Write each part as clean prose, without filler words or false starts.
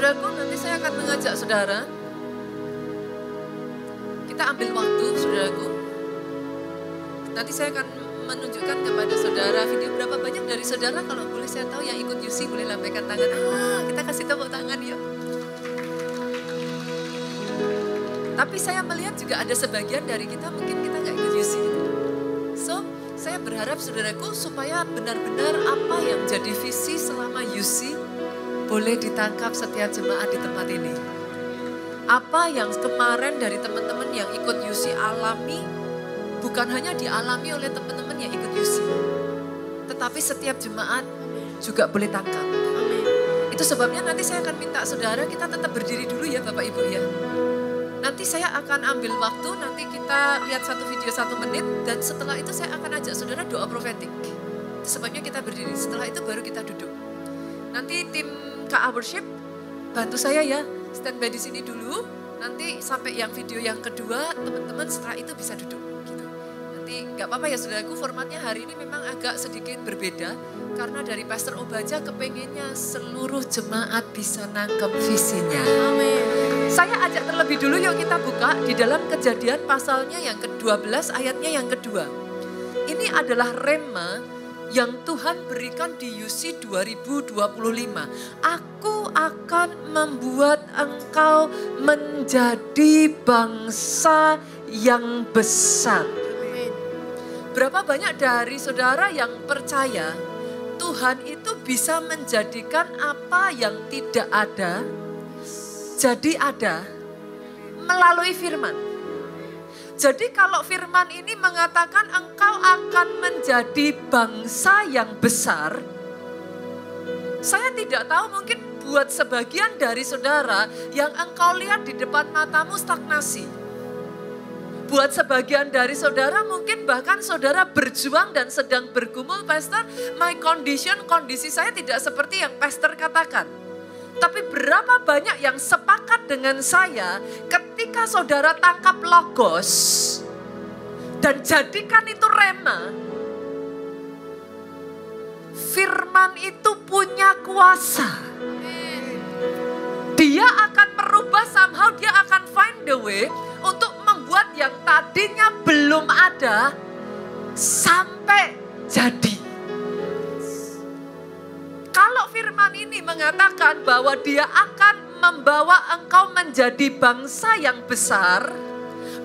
Saudaraku, nanti saya akan mengajak saudara. Kita ambil waktu, saudaraku. Nanti saya akan menunjukkan kepada saudara video berapa banyak dari saudara, kalau boleh saya tahu yang ikut UC boleh lambaikan tangan. Kita kasih tepuk tangan yuk. Tapi saya melihat juga ada sebagian dari kita mungkin kita nggak ikut UC. So, saya berharap saudaraku supaya benar-benar apa yang jadi visi selama UC boleh ditangkap setiap jemaat di tempat ini. Apa yang kemarin dari teman-teman yang ikut UC alami, bukan hanya dialami oleh teman-teman yang ikut UC, tetapi setiap jemaat juga boleh tangkap. Itu sebabnya nanti saya akan minta saudara kita tetap berdiri dulu ya Bapak Ibu ya. Nanti saya akan ambil waktu, nanti kita lihat satu video 1 menit, dan setelah itu saya akan ajak saudara doa profetik. Itu sebabnya kita berdiri, setelah itu baru kita duduk. Nanti tim KA Worship bantu saya ya, standby di sini dulu. Nanti sampai yang video yang kedua, teman-teman setelah itu bisa duduk. Gitu. Nanti nggak apa-apa ya saudaraku, formatnya hari ini memang agak sedikit berbeda. Karena dari Pastor Obaja kepengennya seluruh jemaat bisa nangkep visinya. Amin. Saya ajak terlebih dulu yuk kita buka di dalam Kejadian pasalnya yang ke-12 ayatnya yang kedua. Ini adalah rema yang Tuhan berikan di UC 2025. Aku akan membuat engkau menjadi bangsa yang besar. Berapa banyak dari saudara yang percaya Tuhan itu bisa menjadikan apa yang tidak ada jadi ada melalui firman. Jadi kalau firman ini mengatakan engkau akan menjadi bangsa yang besar, saya tidak tahu mungkin buat sebagian dari saudara yang engkau lihat di depan matamu stagnasi. Buat sebagian dari saudara mungkin bahkan saudara berjuang dan sedang bergumul, Pastor, my condition, kondisi saya tidak seperti yang Pastor katakan. Tapi berapa banyak yang sepakat dengan saya ketika saudara tangkap logos dan jadikan itu rema. Firman itu punya kuasa. Dia akan merubah somehow, dia akan find the way untuk membuat yang tadinya belum ada sampai jadi. Kalau firman ini mengatakan bahwa dia akan membawa engkau menjadi bangsa yang besar.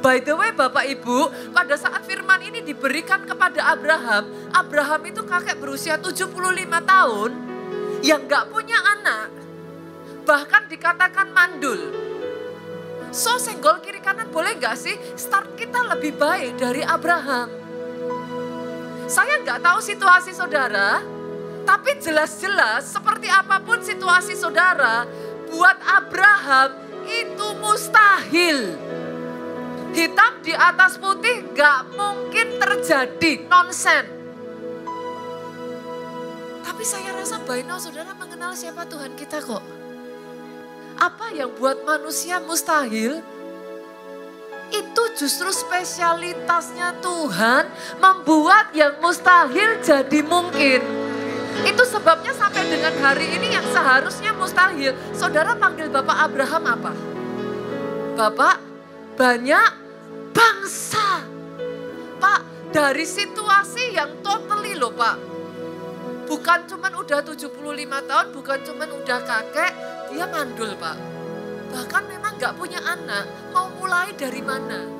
By the way Bapak Ibu, pada saat firman ini diberikan kepada Abraham, Abraham itu kakek berusia 75 tahun yang gak punya anak. Bahkan dikatakan mandul. So senggol kiri kanan boleh gak sih start kita lebih baik dari Abraham? Saya gak tahu situasi saudara, tapi jelas-jelas seperti apapun situasi saudara, buat Abraham itu mustahil. Hitam di atas putih gak mungkin terjadi, nonsen. Tapi saya rasa by now saudara mengenal siapa Tuhan kita kok. Apa yang buat manusia mustahil, itu justru spesialitasnya Tuhan membuat yang mustahil jadi mungkin. Itu sebabnya sampai dengan hari ini yang seharusnya mustahil, saudara panggil Bapak Abraham apa? Bapak banyak bangsa. Pak, dari situasi yang totally loh Pak. Bukan cuman udah 75 tahun, bukan cuman udah kakek, dia mandul Pak. Bahkan memang gak punya anak, mau mulai dari mana?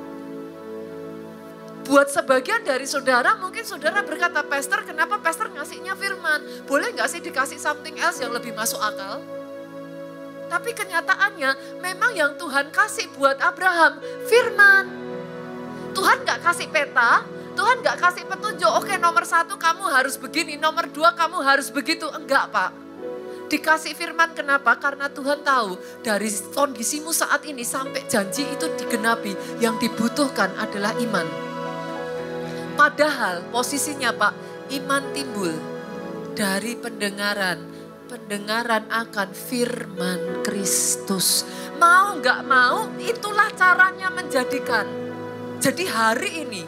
Buat sebagian dari saudara, mungkin saudara berkata, Pastor, kenapa Pastor ngasihnya firman? Boleh gak sih dikasih something else yang lebih masuk akal? Tapi kenyataannya, memang yang Tuhan kasih buat Abraham, firman. Tuhan gak kasih peta, Tuhan gak kasih petunjuk, oke nomor 1 kamu harus begini, nomor 2 kamu harus begitu. Enggak Pak. Dikasih firman kenapa? Karena Tuhan tahu dari kondisimu saat ini sampai janji itu digenapi, yang dibutuhkan adalah iman. Padahal posisinya Pak, iman timbul dari pendengaran. Pendengaran akan firman Kristus. Mau gak mau, itulah caranya menjadikan. Jadi hari ini,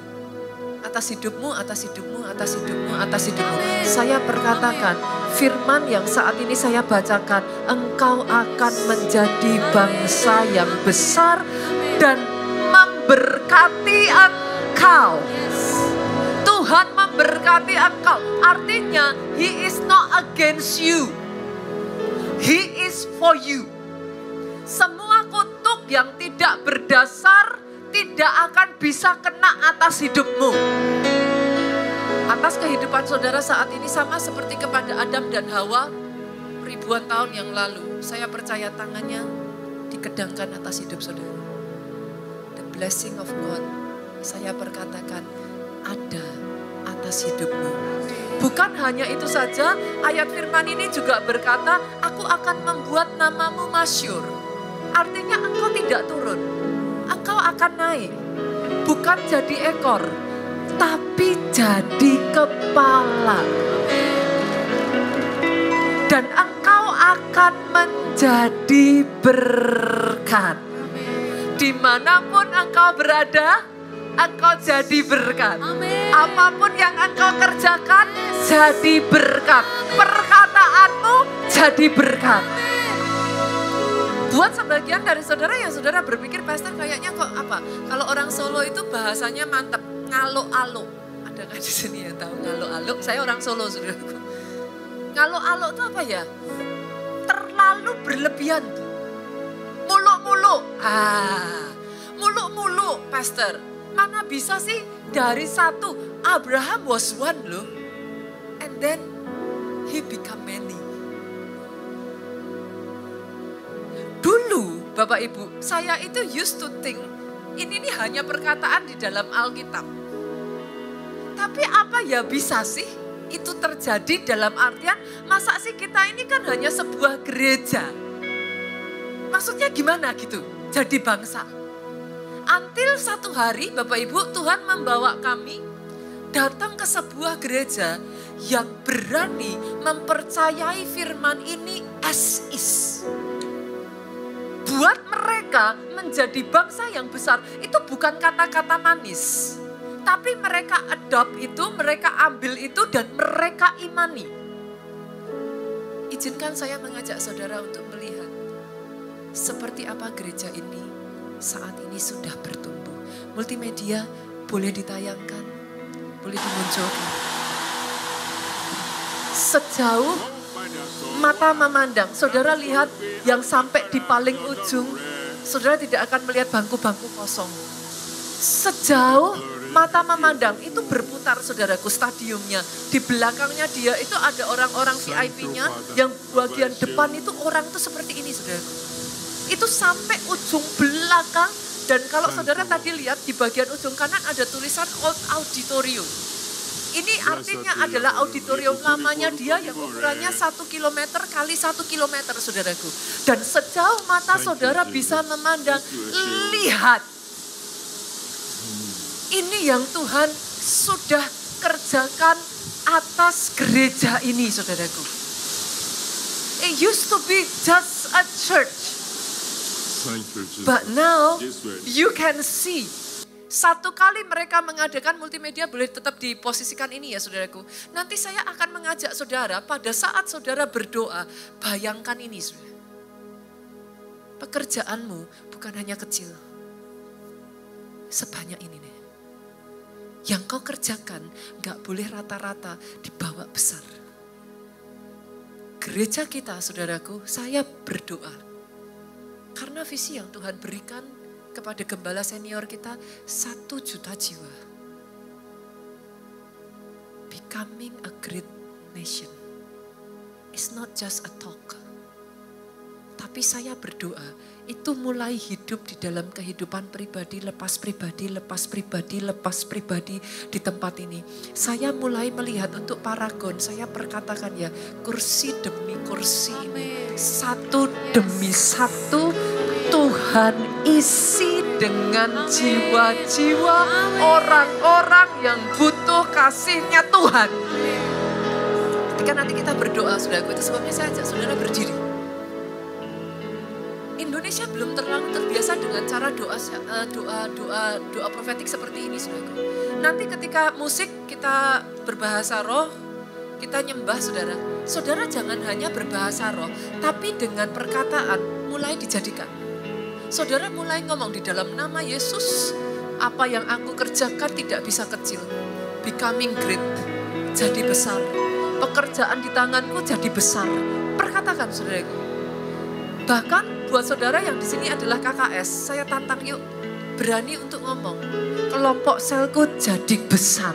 atas hidupmu, atas hidupmu, atas hidupmu, atas hidupmu. Saya perkatakan, firman yang saat ini saya bacakan, engkau akan menjadi bangsa yang besar dan memberkati engkau. Tuhan memberkati engkau. Artinya, He is not against you. He is for you. Semua kutuk yang tidak berdasar tidak akan bisa kena atas hidupmu. Atas kehidupan saudara saat ini sama seperti kepada Adam dan Hawa ribuan tahun yang lalu. Saya percaya tangannya dikedangkan atas hidup saudara. The blessing of God, saya perkatakan, ada atas hidupmu. Bukan hanya itu saja, ayat firman ini juga berkata, aku akan membuat namamu masyhur. Artinya engkau tidak turun, engkau akan naik. Bukan jadi ekor, tapi jadi kepala. Dan engkau akan menjadi berkat. Dimanapun engkau berada, engkau jadi berkat. Apapun yang engkau kerjakan, jadi berkat. Perkataanmu jadi berkat. Buat sebagian dari saudara yang saudara berpikir, pastor kayaknya kok apa? Kalau orang Solo itu bahasanya mantep, ngalo-alo. Ada nggak di sini yang tahu ngalo-alo? Saya orang Solo, saudaraku. Ngalo-alo itu apa ya? Terlalu berlebihan. Muluk-muluk. Muluk-muluk, pastor. Mana bisa sih dari satu, Abraham was one loh. And then he become many. Dulu Bapak Ibu, saya itu used to think ini nih hanya perkataan di dalam Alkitab. Tapi apa ya bisa sih itu terjadi dalam artian, masa sih kita ini kan hanya sebuah gereja. Maksudnya gimana gitu, jadi bangsa. Until satu hari Bapak Ibu, Tuhan membawa kami datang ke sebuah gereja yang berani mempercayai firman ini as is. Buat mereka menjadi bangsa yang besar itu bukan kata-kata manis. Tapi mereka adopt itu, mereka ambil itu dan mereka imani. Izinkan saya mengajak saudara untuk melihat seperti apa gereja ini saat ini sudah bertumbuh. Multimedia boleh ditayangkan, boleh dimunculkan. Sejauh mata memandang, saudara lihat yang sampai di paling ujung, saudara tidak akan melihat bangku-bangku kosong. Sejauh mata memandang itu berputar saudaraku stadiumnya. Di belakangnya dia itu ada orang-orang VIP-nya, yang bagian depan itu orang itu seperti ini saudaraku. Itu sampai ujung belakang, dan kalau saudara tadi lihat di bagian ujung kanan ada tulisan Old Auditorium. Ini artinya adalah auditorium lamanya dia yang ukurannya 1 kilometer kali 1 kilometer saudaraku. Dan sejauh mata saudara bisa memandang, lihat. Ini yang Tuhan sudah kerjakan atas gereja ini saudaraku. It used to be just a church. But now you can see. Satu kali mereka mengadakan multimedia, boleh tetap diposisikan ini ya saudaraku. Nanti saya akan mengajak saudara pada saat saudara berdoa, bayangkan ini saudara. Pekerjaanmu bukan hanya kecil. Sebanyak ini nih. Yang kau kerjakan gak boleh rata-rata dibawa besar. Gereja kita saudaraku, saya berdoa. Karena visi yang Tuhan berikan kepada gembala senior kita 1 juta jiwa. Becoming a great nation. It's not just a talk. Tapi saya berdoa, itu mulai hidup di dalam kehidupan pribadi, lepas pribadi, lepas pribadi, lepas pribadi di tempat ini. Saya mulai melihat untuk paragon, saya perkatakan ya, kursi demi kursi ini, satu demi satu, Tuhan isi dengan jiwa-jiwa orang-orang yang butuh kasih-Nya Tuhan. Ketika nanti kita berdoa, saudaraku, itu sebabnya saya ajak saudara berdiri. Indonesia belum terlalu terbiasa dengan cara doa profetik seperti ini, saudaraku. Nanti ketika musik kita berbahasa roh, kita nyembah saudara. Saudara jangan hanya berbahasa roh, tapi dengan perkataan mulai dijadikan. Saudara mulai ngomong di dalam nama Yesus, apa yang aku kerjakan tidak bisa kecil. Becoming great, jadi besar. Pekerjaan di tanganku jadi besar. Perkatakan saudaraku. Bahkan buat saudara yang di sini adalah KKS, saya tantang yuk berani untuk ngomong. Kelompok selku jadi besar.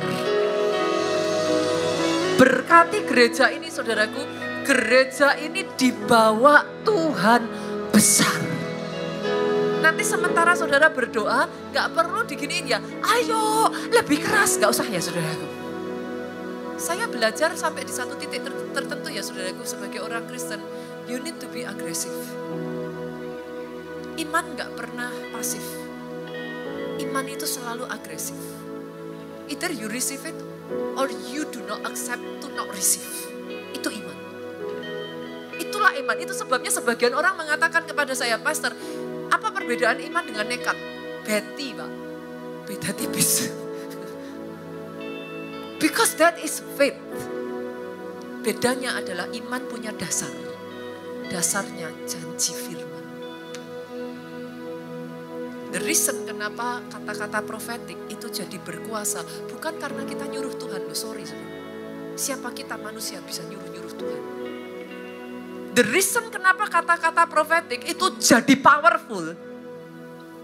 Berkati gereja ini saudaraku, gereja ini dibawa Tuhan besar. Nanti sementara saudara berdoa, gak perlu diginiin ya, ayo lebih keras, gak usah ya saudaraku. Saya belajar sampai di satu titik tertentu ya saudaraku, sebagai orang Kristen, you need to be aggressive. Iman gak pernah pasif, iman itu selalu agresif. Either you receive it, or you do not accept to not receive. Itu iman. Itulah iman. Itu sebabnya sebagian orang mengatakan kepada saya, Pastor, apa perbedaan iman dengan nekat? Beti, Pak. Beda tipis. Because that is faith. Bedanya adalah iman punya dasar. Dasarnya janji firman. The reason kenapa kata-kata profetik itu jadi berkuasa bukan karena kita nyuruh Tuhan. Loh, sorry saudara. Siapa kita manusia bisa nyuruh-nyuruh Tuhan. The reason kenapa kata-kata profetik itu jadi powerful.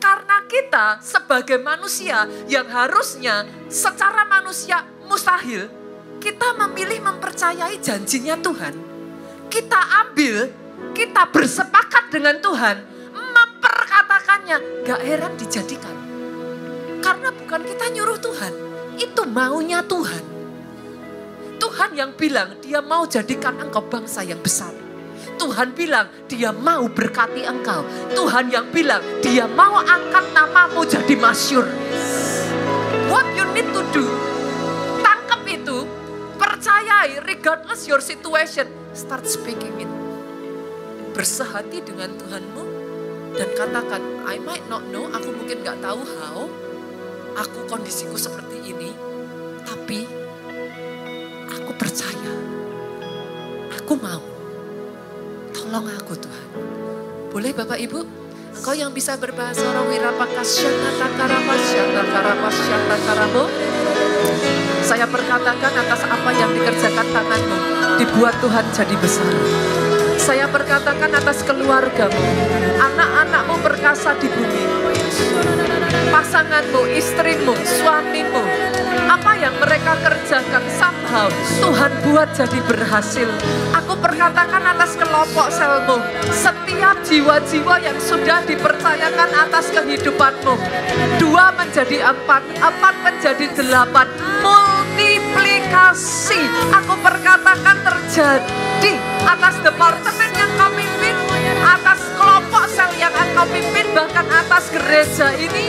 Karena kita sebagai manusia yang harusnya secara manusia mustahil. Kita memilih mempercayai janjinya Tuhan. Kita ambil, kita bersepakat dengan Tuhan. Memperkatakannya, gak heran dijadikan. Karena bukan kita nyuruh Tuhan, itu maunya Tuhan. Tuhan yang bilang dia mau jadikan engkau bangsa yang besar. Tuhan bilang dia mau berkati engkau. Tuhan yang bilang dia mau angkat namamu jadi masyhur. What you need to do, tangkap itu, percayai regardless your situation, start speaking it. Bersehati dengan Tuhanmu dan katakan, I might not know, aku mungkin gak tahu how, aku kondisiku seperti ini, tapi aku percaya, aku mau, tolong aku Tuhan. Boleh Bapak Ibu, engkau yang bisa berbahasa roh, saya perkatakan atas apa yang dikerjakan tanganmu, dibuat Tuhan jadi besar. Saya perkatakan atas keluargamu, anak-anakmu perkasa di bumi, pasanganmu, istrimu, suamimu, apa yang mereka kerjakan somehow Tuhan buat jadi berhasil. Aku perkatakan atas kelompok selmu, setiap jiwa-jiwa yang sudah dipercayakan atas kehidupanmu, 2 menjadi 4, 4 menjadi 8, multiplikasi. Aku perkatakan terjadi atas departemen yang kau pimpin, atas kelompok sel yang engkau pimpin, bahkan atas gereja ini,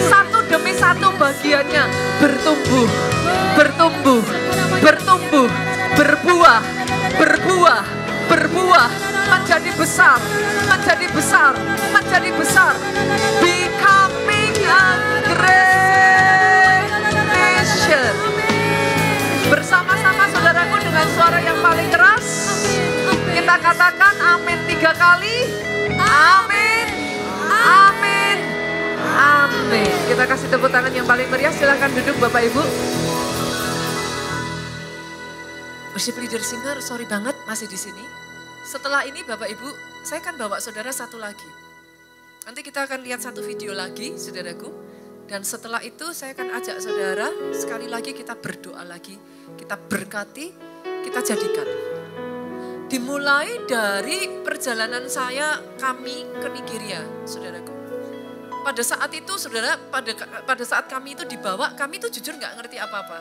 satu demi satu bagiannya bertumbuh, bertumbuh, bertumbuh, berbuah, berbuah, berbuah, menjadi besar, menjadi besar, menjadi besar, becoming a great nation. Bersama-sama saudaraku dengan suara yang paling keras, kita katakan amin 3 kali. Amin, amin, amin. Kita kasih tepuk tangan yang paling meriah. Silakan duduk Bapak Ibu. Worship leader singer, sorry banget masih di sini. Setelah ini Bapak Ibu, saya akan bawa saudara satu lagi. Nanti kita akan lihat satu video lagi, saudaraku. Dan setelah itu saya akan ajak saudara, sekali lagi kita berdoa lagi. Kita berkati, kita jadikan. Dimulai dari perjalanan kami ke Nigeria, saudaraku. Pada saat itu, saudara, pada saat kami itu dibawa, kami itu jujur gak ngerti apa-apa.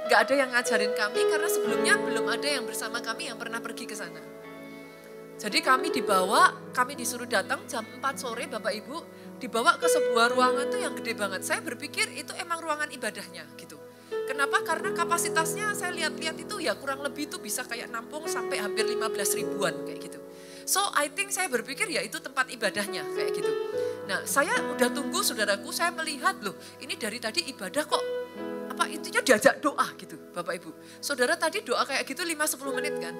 Gak ada yang ngajarin kami, karena sebelumnya belum ada yang bersama kami yang pernah pergi ke sana. Jadi kami dibawa, kami disuruh datang jam 4 sore Bapak Ibu, dibawa ke sebuah ruangan tuh yang gede banget. Saya berpikir itu emang ruangan ibadahnya gitu. Kenapa? Karena kapasitasnya saya lihat-lihat itu ya kurang lebih itu bisa kayak nampung sampai hampir 15 ribuan kayak gitu. So I think saya berpikir ya itu tempat ibadahnya kayak gitu. Nah saya udah tunggu saudaraku, saya melihat loh ini dari tadi ibadah kok apa intinya diajak doa gitu Bapak Ibu. Saudara tadi doa kayak gitu 5-10 menit kan?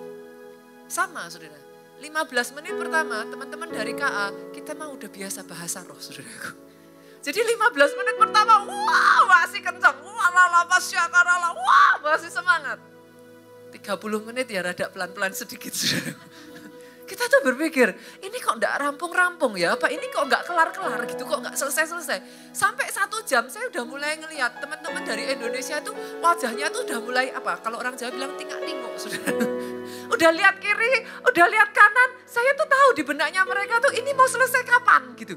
Sama saudara. 15 menit pertama teman-teman dari KA kita mah udah biasa bahasa roh saudaraku. Jadi 15 menit pertama wah masih kencang. Wah masih semangat. 30 menit ya rada pelan-pelan sedikit saudaraku. Kita tuh berpikir, ini kok enggak rampung-rampung ya, apa ini kok enggak kelar-kelar gitu, kok enggak selesai-selesai. Sampai 1 jam saya udah mulai ngelihat teman-teman dari Indonesia tuh wajahnya tuh udah mulai apa, kalau orang Jawa bilang tingak-tinguk saudara. Udah lihat kiri, udah lihat kanan, saya tuh tahu di benaknya mereka tuh ini mau selesai kapan gitu.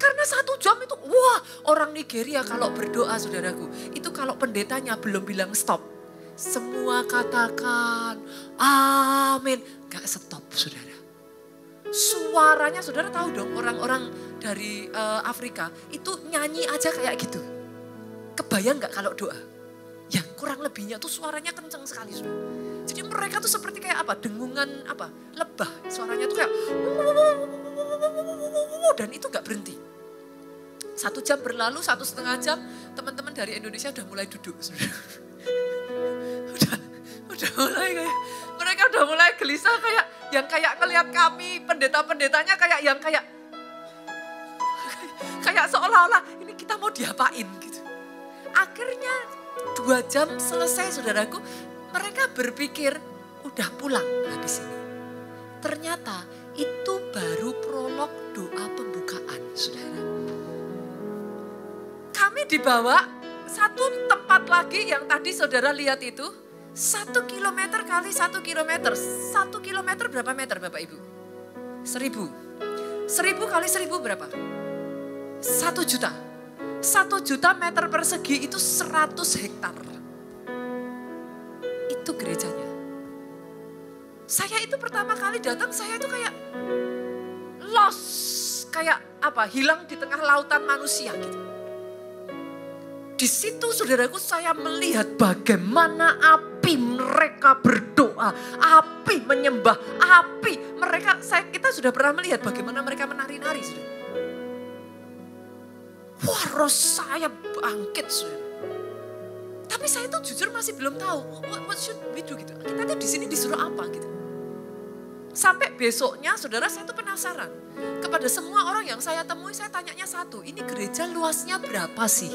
Karena 1 jam itu, wah orang Nigeria kalau berdoa saudaraku, itu kalau pendetanya belum bilang stop. Semua katakan amin, gak stop saudara. Suaranya saudara tahu dong orang-orang dari Afrika itu nyanyi aja kayak gitu. Kebayang gak kalau doa? Ya kurang lebihnya tuh suaranya kencang sekali saudara. Jadi mereka tuh seperti kayak apa? Dengungan apa? Lebah. Suaranya tuh kayak dan itu gak berhenti. 1 jam berlalu, 1,5 jam teman-teman dari Indonesia udah mulai duduk saudara. udah mulai kayak mereka udah mulai gelisah kayak yang kayak ngelihat kami pendeta-pendetanya kayak yang kayak seolah-olah ini kita mau diapain gitu. Akhirnya 2 jam selesai saudaraku, mereka berpikir udah pulang habis ini. Ternyata itu baru prolog doa pembukaan saudara. Kami dibawa satu tempat lagi yang tadi saudara lihat itu. 1 kilometer kali 1 kilometer. 1 kilometer berapa meter Bapak Ibu? 1000. 1000 kali 1000 berapa? 1 juta. 1 juta meter persegi itu 100 hektar. Itu gerejanya. Saya itu pertama kali datang, saya itu kayak lost. Kayak apa, hilang di tengah lautan manusia gitu. Di situ saudaraku saya melihat bagaimana api mereka berdoa, api menyembah, api mereka, kita sudah pernah melihat bagaimana mereka menari-nari saudara. Wah roh saya bangkit saudara. Tapi saya tuh jujur masih belum tahu, what should we do gitu. Kita tuh di sini disuruh apa gitu. Sampai besoknya saudara saya tuh penasaran. Kepada semua orang yang saya temui saya tanyanya satu, ini gereja luasnya berapa sih?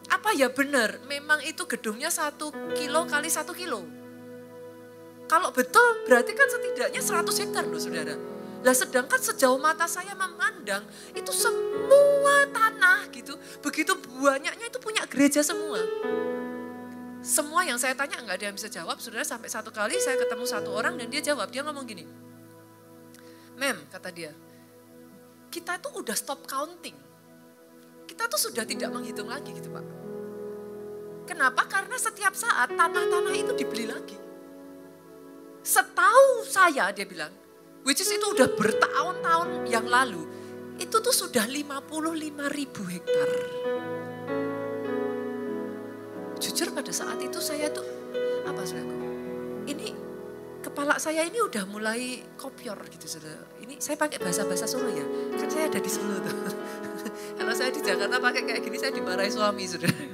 Apa ya benar, memang itu gedungnya 1 kilo kali 1 kilo. Kalau betul berarti kan setidaknya 100 hektar loh saudara. Lah sedangkan sejauh mata saya memandang itu semua tanah gitu. Begitu banyaknya itu punya gereja semua. Semua yang saya tanya enggak ada yang bisa jawab saudara, sampai 1 kali saya ketemu 1 orang dan dia jawab, dia ngomong gini. Mem kata dia, kita tuh udah stop counting. Kita tuh sudah tidak menghitung lagi gitu Pak. Kenapa? Karena setiap saat tanah-tanah itu dibeli lagi. Setahu saya dia bilang, which is itu udah bertahun-tahun yang lalu, itu tuh sudah 55.000 hektar. Jujur pada saat itu saya tuh, apa saudaraku, ini kepala saya ini udah mulai kopior gitu saudara. Ini saya pakai bahasa-bahasa Solo ya, kan saya ada di Solo tuh. Kalau saya di Jakarta pakai kayak gini saya dimarahi suami saudara.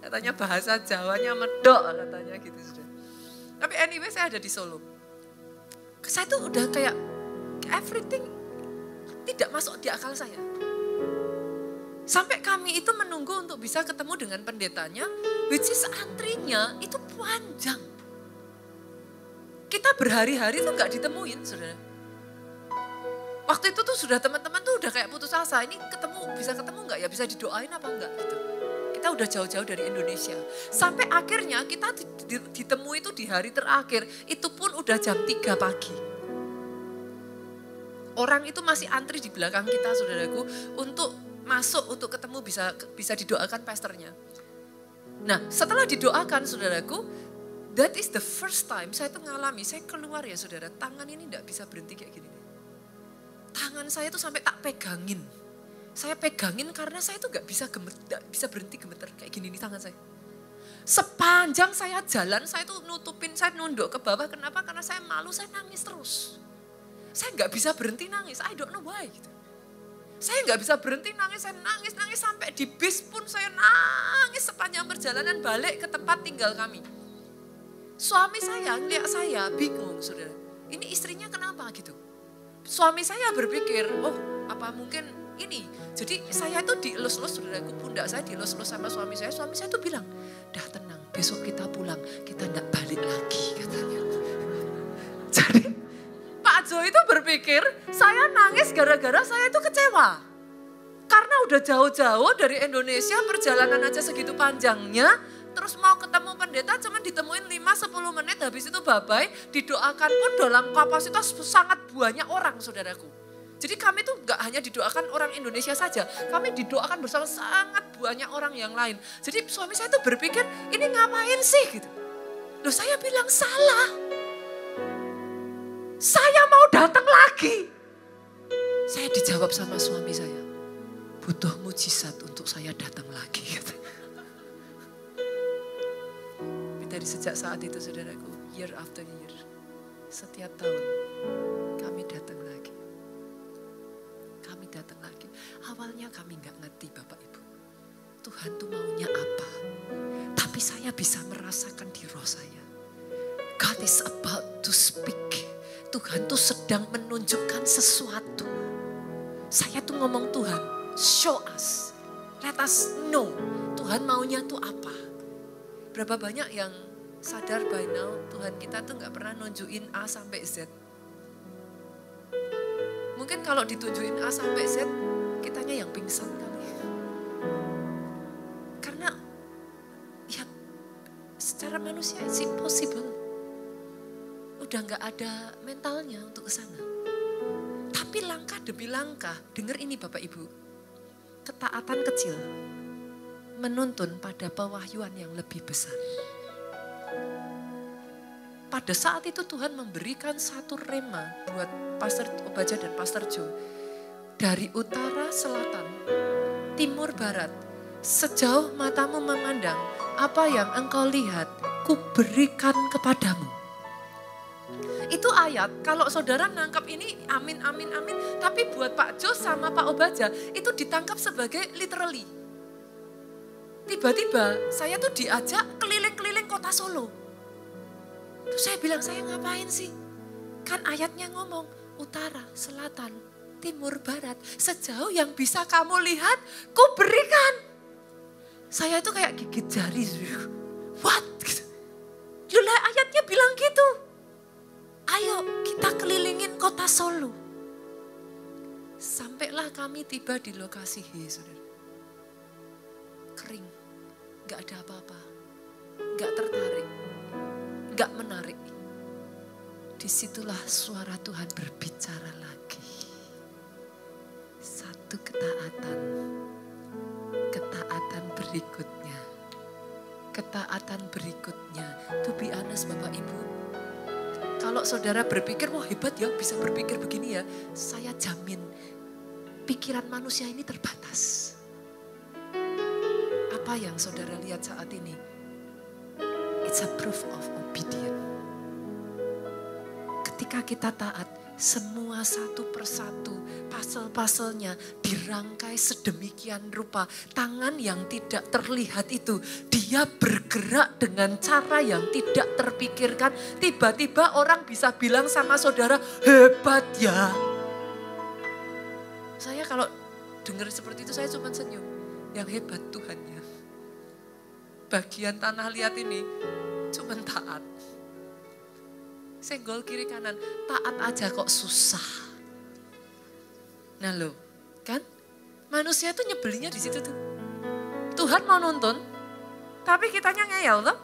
Katanya bahasa Jawanya medok katanya gitu saudara. Tapi anyway saya ada di Solo. Saya tuh udah kayak everything tidak masuk di akal saya. Sampai kami itu menunggu untuk bisa ketemu dengan pendetanya, which is antrinya itu panjang. Kita berhari-hari tuh gak ditemuin saudara. Waktu itu tuh sudah teman-teman tuh udah kayak putus asa, ini bisa ketemu gak ya, bisa didoain apa enggak gitu. Kita udah jauh-jauh dari Indonesia. Sampai akhirnya kita ditemui itu di hari terakhir, itu pun udah jam 3 pagi. Orang itu masih antri di belakang kita saudaraku untuk masuk untuk ketemu bisa didoakan pastornya. Nah setelah didoakan saudaraku, that is the first time saya tuh ngalami, saya keluar ya saudara, tangan ini gak bisa berhenti kayak gini. Tangan saya tuh sampai tak pegangin. Saya pegangin karena saya tuh gak bisa berhenti gemeter kayak gini nih tangan saya. Sepanjang saya jalan, saya tuh nutupin, saya nunduk ke bawah. Kenapa? Karena saya malu, saya nangis terus. Saya gak bisa berhenti nangis, I don't know why gitu. Saya nggak bisa berhenti nangis, saya nangis sampai di bis pun saya nangis sepanjang perjalanan balik ke tempat tinggal kami. Suami saya lihat saya bingung, saudara. Ini istrinya kenapa gitu? Suami saya berpikir, oh apa mungkin ini. Jadi saya itu dielus-elus, saudaraku, pundak saya dielus-elus sama suami saya. Suami saya tuh bilang, dah tenang, besok kita pulang, kita enggak balik lagi katanya. Jadi Pak Jo itu berpikir, saya nangis gara-gara saya itu kecewa. Karena udah jauh-jauh dari Indonesia, perjalanan aja segitu panjangnya, terus mau ketemu pendeta cuma ditemuin 5-10 menit, habis itu bye-bye, didoakan pun dalam kapasitas sangat banyak orang, saudaraku. Jadi kami tuh gak hanya didoakan orang Indonesia saja, kami didoakan bersama sangat banyak orang yang lain. Jadi suami saya tuh berpikir, ini ngapain sih gitu. Loh saya bilang salah. Saya mau datang lagi. Saya dijawab sama suami saya, butuh mujizat untuk saya datang lagi. Gitu. Dari sejak saat itu saudaraku, year after year, setiap tahun kami datang lagi. Kami datang lagi. Awalnya kami gak ngerti Bapak Ibu, Tuhan tuh maunya apa. Tapi saya bisa merasakan di roh saya, God is about to speak. Tuhan tuh sedang menunjukkan sesuatu. Saya tuh ngomong, Tuhan, show us, let us know Tuhan maunya tuh apa. Berapa banyak yang sadar by now Tuhan kita tuh gak pernah nunjukin A sampai Z. Mungkin kalau ditunjukin A sampai Z, kitanya yang pingsan kali. Karena ya secara manusia it's impossible. Udah gak ada mentalnya untuk ke sana. Tapi langkah demi langkah, dengar ini Bapak Ibu, ketaatan kecil menuntun pada pewahyuan yang lebih besar. Pada saat itu Tuhan memberikan satu rema buat Pastor Obaja dan Pastor Jo. Dari utara, selatan, timur, barat, sejauh matamu memandang, apa yang engkau lihat, kuberikan kepadamu. Itu ayat, kalau saudara nangkap ini amin, amin, amin. Tapi buat Pak Jo sama Pak Obaja itu ditangkap sebagai literally. Tiba-tiba saya tuh diajak keliling-keliling kota Solo. Terus saya bilang, saya ngapain sih? Kan ayatnya ngomong utara, selatan, timur, barat. Sejauh yang bisa kamu lihat, ku berikan. Saya itu kayak gigit jari. What? Yaudah ayatnya bilang gitu. Ayo kita kelilingin kota Solo. Sampailah kami tiba di lokasi He, saudara. Kering, gak ada apa-apa, gak tertarik, gak menarik. Disitulah suara Tuhan berbicara lagi. Satu ketaatan berikutnya. Ketaatan berikutnya. To be honest Bapak Ibu, kalau saudara berpikir, wah hebat ya bisa berpikir begini ya. Saya jamin pikiran manusia ini terbatas. Apa yang saudara lihat saat ini? It's a proof of obedience. Ketika kita taat, semua satu persatu pasal-pasalnya dirangkai sedemikian rupa. Tangan yang tidak terlihat itu, dia bergerak dengan cara yang tidak terpikirkan. Tiba-tiba orang bisa bilang sama saudara, hebat ya. Saya kalau dengar seperti itu saya cuma senyum. Yang hebat Tuhannya. Bagian tanah liat ini cuma taat. Senggol kiri kanan, taat aja kok susah. Nah lo, kan manusia tuh nyebelinnya di situ tuh. Tuhan mau nuntun, tapi kitanya ngeyel tuh.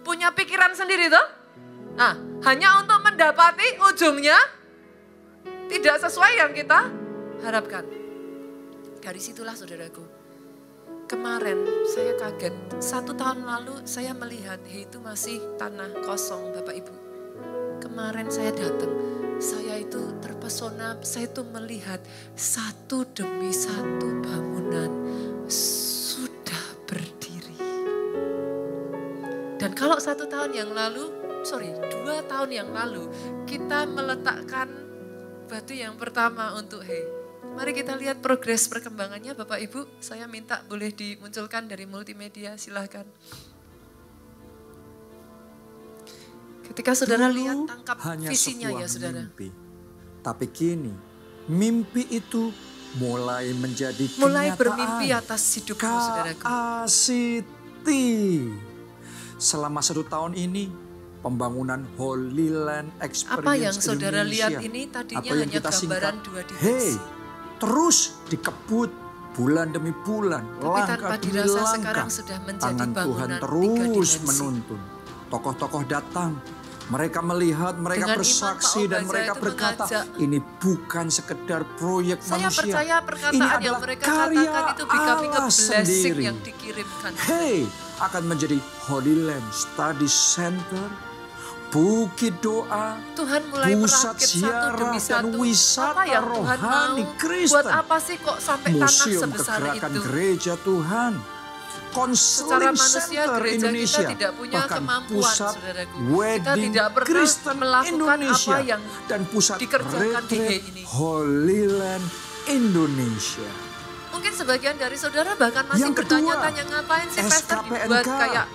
Punya pikiran sendiri tuh. Hanya untuk mendapati ujungnya tidak sesuai yang kita harapkan. Dari situlah saudaraku. Kemarin saya kaget, 1 tahun lalu saya melihat itu masih tanah kosong Bapak Ibu. Kemarin saya datang, saya itu terpesona, saya itu melihat satu demi satu bangunan sudah berdiri. Dan kalau 2 tahun yang lalu kita meletakkan batu yang pertama untuk Mari kita lihat progres perkembangannya Bapak Ibu. Saya minta boleh dimunculkan dari multimedia, silahkan. Ketika saudara lihat tangkap visinya ya saudara. Mimpi. Tapi kini mimpi itu mulai menjadi kenyataan. Mulai bermimpi atas hidupmu saudaraku. Kak Siti. Selama 1 tahun ini pembangunan Holy Land Experience apa yang saudara Indonesia, lihat ini tadinya atau yang hanya kita gambaran singkat, 2 dimensi. hey, terus dikebut bulan demi bulan, Tapi langkah tanpa demi dirasa langkah. sekarang sudah menjadi Tangan Tuhan bangunan 3 terus dimensi. menuntun. Tokoh-tokoh datang, mereka melihat, mereka Dengan bersaksi iman, Pak dan Obaja mereka itu berkata, mengajak. ini bukan sekedar proyek Saya manusia. percaya Ini perkataan yang adalah mereka karya katakan itu becoming a Allah blessing sendiri. yang dikirimkan. Hey, akan menjadi Holy Land Study Center, bukit doa, Tuhan mulai pusat merakit satu ziarah demi dan satu. wisata Apa yang Tuhan mau? rohani Kristen. Buat apa sih kok sampai tanah Museum sebesar Kegerakan itu? Gereja Tuhan, Secara Konseling manusia Center gereja Indonesia, kita tidak punya bahkan kemampuan pusat saudaraku. Kita wedding tidak pernah Kristen melakukan Indonesia apa yang dan pusat dikerjakan di retreat ini. Holy Land Indonesia. Mungkin sebagian dari saudara bahkan masih Yang kedua, bertanya-tanya ngapain sih pastor SKPNK dibuat kayak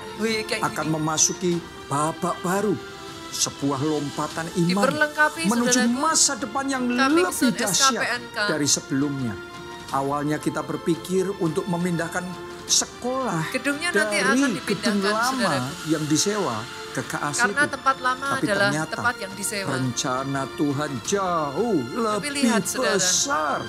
kayak akan gini. memasuki babak baru, sebuah lompatan iman Diperlengkapi, menuju saudaraku. masa depan yang Coming lebih soon, dahsyat SKPNK. dari sebelumnya. Awalnya kita berpikir untuk memindahkan sekolah Gedungnya nanti akan dari dipindahkan, gedung lama saudaraku. yang disewa ke KASIT. Karena tempat lama Tapi adalah ternyata tempat yang disewa. rencana Tuhan jauh lebih lihat, saudara. besar.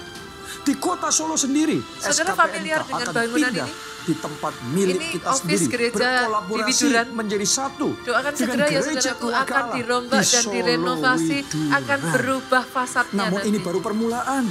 Di kota Solo sendiri, Saudara SKPNK familiar dengan akan bangunan pindah ini? di tempat milik Ini kita office sendiri, gereja di berkolaborasi Biduran. menjadi satu. Doakan dengan segera ya gereja saudaraku keluarga akan Allah dirombak di dan Solo direnovasi, akan Widuran. berubah fasadnya Namun nanti. ini baru permulaan.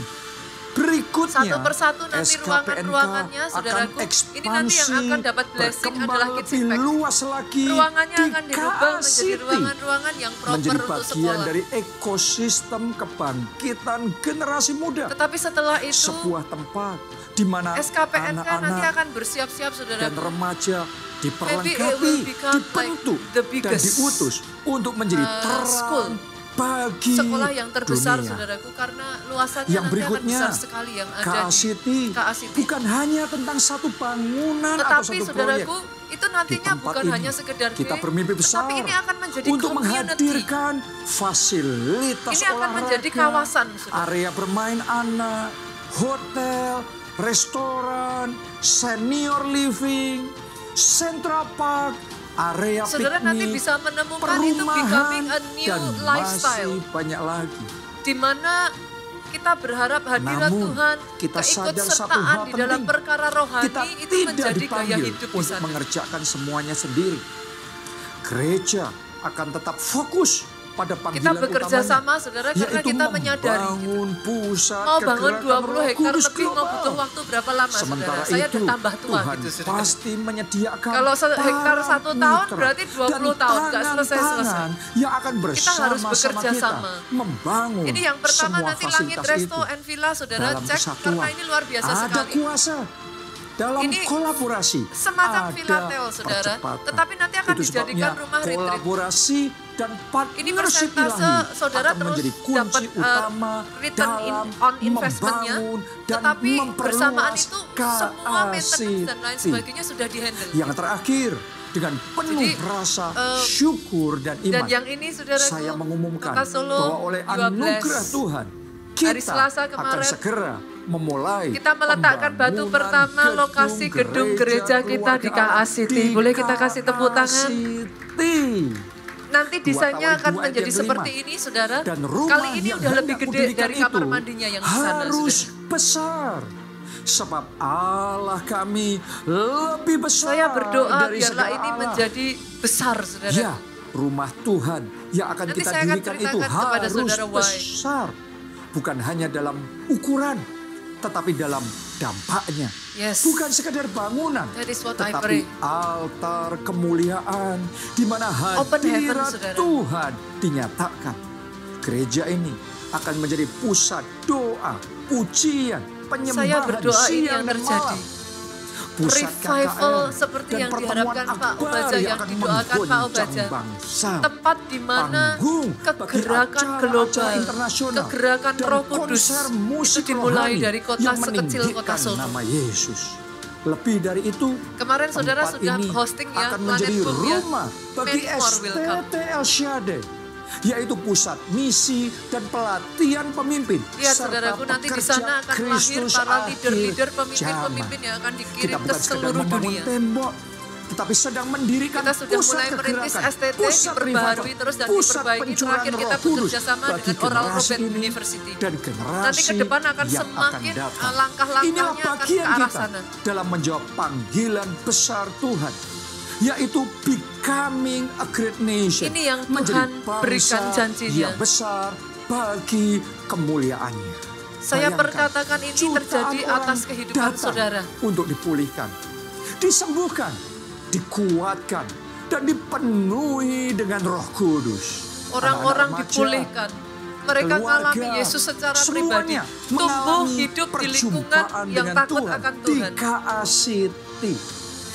Berikutnya, Satu persatu nanti SKPNK ruangannya, akan saudaraku, ekspansi, ini nanti yang akan dapat blessing berkembang adalah Kids lebih Impact. luas lagi Ruangannya di akan dirubah menjadi KASIT. ruangan-ruangan yang proper Menjadi untuk bagian sekolah. dari ekosistem kebangkitan generasi muda. Tetapi setelah itu, Sebuah tempat di mana SKPNK nanti anak-anak akan bersiap-siap dan saudaraku. remaja Maybe it diperlengkapi, will become dibentuk, like the dan biggest, diutus untuk menjadi school. terang bagi Sekolah yang terbesar dunia. saudaraku karena luasannya Yang nanti berikutnya, akan besar sekali yang ada KASIT di KASIT. bukan hanya tentang satu bangunan atau Tetapi satu proyek. saudaraku itu Di nantinya tempat bukan ini, hanya sekedar kita gay, bermimpi besar tetapi ini akan menjadi untuk community. menghadirkan fasilitas Ini akan menjadi olahraga, kawasan, saudara. area bermain anak, hotel, restoran, senior living, Central Park, area Saudara nanti piknik, bisa menemukan itu becoming a new dan lifestyle. masih banyak lagi. Di mana kita berharap hadirat Namun, Tuhan, kita sadar satu keikutsertaan hal di dalam penting. perkara rohani Kita itu tidak menjadi gaya dipanggil hidup di untuk sana. mengerjakan semuanya sendiri. Gereja akan tetap fokus pada Kita panggilan bekerja utamanya, sama saudara karena yaitu kita menyadari membangun pusat mau bangun kegerakan 20 Roh hektar Kudus lebih mau global. butuh waktu berapa lama Sementara saudara? Saya itu, udah tambah tua Tuhan gitu saudara. pasti menyediakan Kalau hektar para 1 tahun mitra berarti 20 dan tahun, nggak selesai-selesai. tangan-tangan yang akan bersama-sama harus bekerja kita sama. membangun Ini yang pertama semua nanti Langit fasilitas Resto itu. and Villa saudara Dalam cek kesatuan. karena ini luar biasa Ada sekali. kuasa dalam Ini kolaborasi. semacam ada Filatel saudara, percepatan. tetapi nanti akan Itu dijadikan sebabnya rumah retreat. kolaborasi dan Ini partnership persentase ilahi saudara akan terus menjadi kunci dapat utama return dalam on investment-nya, membangun dan tetapi bersamaan memperluas itu semua maintenance dan lain KASIT. sebagainya sudah dihandle. Yang terakhir, dengan penuh Jadi, rasa syukur dan Dan iman, yang ini saudaraku, saya mengumumkan Kota Solo bahwa oleh 12 anugerah Tuhan, hari kita Selasa akan kemarin, segera memulai kita meletakkan batu pembangunan pertama lokasi gedung gereja kita di keluarga KASIT. di Boleh kita kasih tepuk tangan? KASIT. Nanti desainnya akan 2 ayat menjadi yang seperti kelima. ini saudara. Dan rumah Kali ini yang udah lebih hendak gede kudirikan dari kamar itu mandinya yang di sana. harus saudara. besar. Sebab Allah kami lebih besar Saya berdoa dari biarlah segala ini Allah. menjadi besar saudara. Ya, rumah Tuhan yang akan Nanti kita saya akan dirikan itu ceritakan kepada harus saudara why. besar. Bukan hanya dalam ukuran, tetapi dalam dampaknya. Yes. Bukan sekedar bangunan, That is what I tetapi pray. altar kemuliaan di mana Open heaven, hadirat saudara. Tuhan dinyatakan. Gereja ini akan menjadi pusat doa, pujian, Saya penyembahan berdoa ini yang siang dan terjadi. malam. pusat revival KKR, seperti dan yang pertemuan diharapkan Pak akbar Obaja, yang akan didoakan Pak mengguncang Obaja. bangsa. Tempat di mana Panggung bagi kegerakan acara-acara global, internasional kegerakan dan Roh Kudus konser itu musik dimulai rohani dari kota yang sekecil kota meninggikan Solo. nama Yesus. Lebih dari itu, Kemarin saudara tempat sudah ini hosting ya, akan Planet menjadi Boom ya. rumah bagi Many more will come. STT El Shaddai, yaitu pusat misi dan pelatihan pemimpin. Lihat serta saudaraku, nanti di pekerja sana akan lahir Kristus para akhir leader-leader, zaman. pemimpin-pemimpin yang akan dikirim Kita ke bukan sekedar seluruh membangun dunia. tembok, tetapi sedang mendirikan Kita sudah pusat mulai merintis kegerakan, STT, pusat diperbaharui revival, terus dan pusat diperbaiki. pencurahan Terakhir kita Roh Kudus bekerja sama bagi dengan Oral generasi Roberts ini University. dan generasi Nanti ke depan akan yang semakin akan datang. langkah-langkahnya Inilah akan ke bagian arah kita sana. dalam menjawab panggilan besar Tuhan, yaitu becoming a great nation. Ini yang menjadi Tuhan bangsa berikan janjinya. yang besar bagi kemuliaannya. Saya Bayangkan, perkatakan ini jutaan terjadi orang atas kehidupan datang saudara. untuk dipulihkan, disembuhkan, dikuatkan, dan dipenuhi dengan Roh Kudus. Orang-orang Anak-anak remaja, dipulihkan. Mereka keluarga, mengalami Yesus secara pribadi. semuanya Tumbuh mengalami hidup di lingkungan perjumpaan yang dengan takut Tuhan akan di Tuhan. KACT.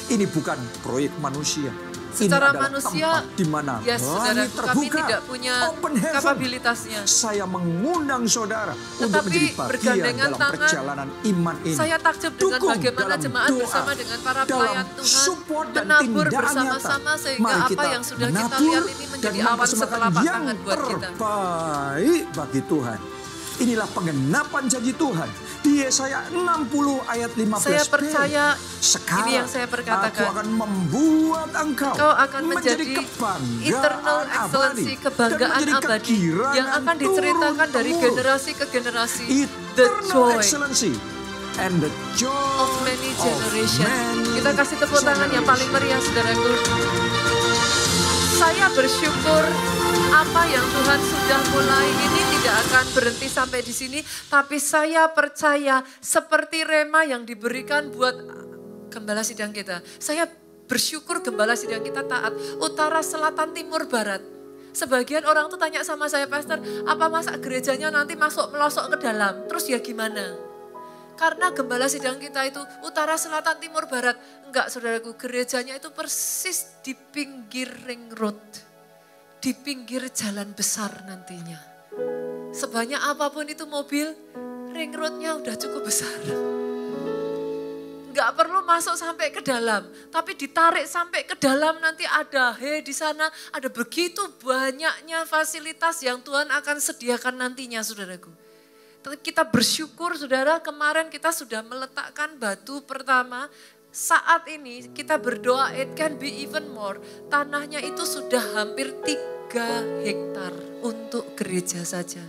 Ini bukan proyek manusia. Secara ini adalah manusia, tempat di mana ya langit saudaraku, kami terbuka, tidak punya open heaven. kapabilitasnya. Saya mengundang saudara untuk Tetapi menjadi bagian bergandengan dalam tangan, perjalanan iman ini. Saya takjub dengan Dukung bagaimana dalam jemaat doa, bersama dengan para dalam pelayan Tuhan support dan menabur tindakan bersama-sama nyata. sehingga Mari apa kita yang sudah kita menabur lihat ini menjadi dan awan mempersembahkan setelapak yang tangan buat kita. terbaik bagi Tuhan. Inilah pengenapan janji Tuhan di Yesaya 60 ayat 15b. Saya percaya Sekarang ini yang saya perkatakan. Aku akan membuat engkau akan menjadi kebanggaan eternal excellency, abadi, kebanggaan dan menjadi abadi kegirangan yang akan diceritakan dari turun-temurun. generasi ke generasi. The Eternal joy excellency and the joy of many generation. many Kita kasih tepuk tangan yang paling meriah, saudaraku. Saya bersyukur apa yang Tuhan sudah mulai ini tidak akan berhenti sampai di sini. Tapi saya percaya seperti rema yang diberikan buat gembala sidang kita. Saya bersyukur gembala sidang kita taat. Utara, selatan, timur, barat. Sebagian orang tuh tanya sama saya, Pastor, apa masa gerejanya nanti melosok ke dalam? Terus ya gimana? Karena gembala sidang kita itu utara, selatan, timur, barat. Enggak, saudaraku, gerejanya itu persis di pinggir ring road. Di pinggir jalan besar nantinya. Sebanyak apapun itu mobil, ring roadnya udah cukup besar. Enggak perlu masuk sampai ke dalam. Tapi ditarik sampai ke dalam nanti ada di sana. Ada begitu banyaknya fasilitas yang Tuhan akan sediakan nantinya, saudaraku. Kita bersyukur saudara, kemarin kita sudah meletakkan batu pertama. Saat ini kita berdoa it can be even more. Tanahnya itu sudah hampir 3 hektar untuk gereja saja.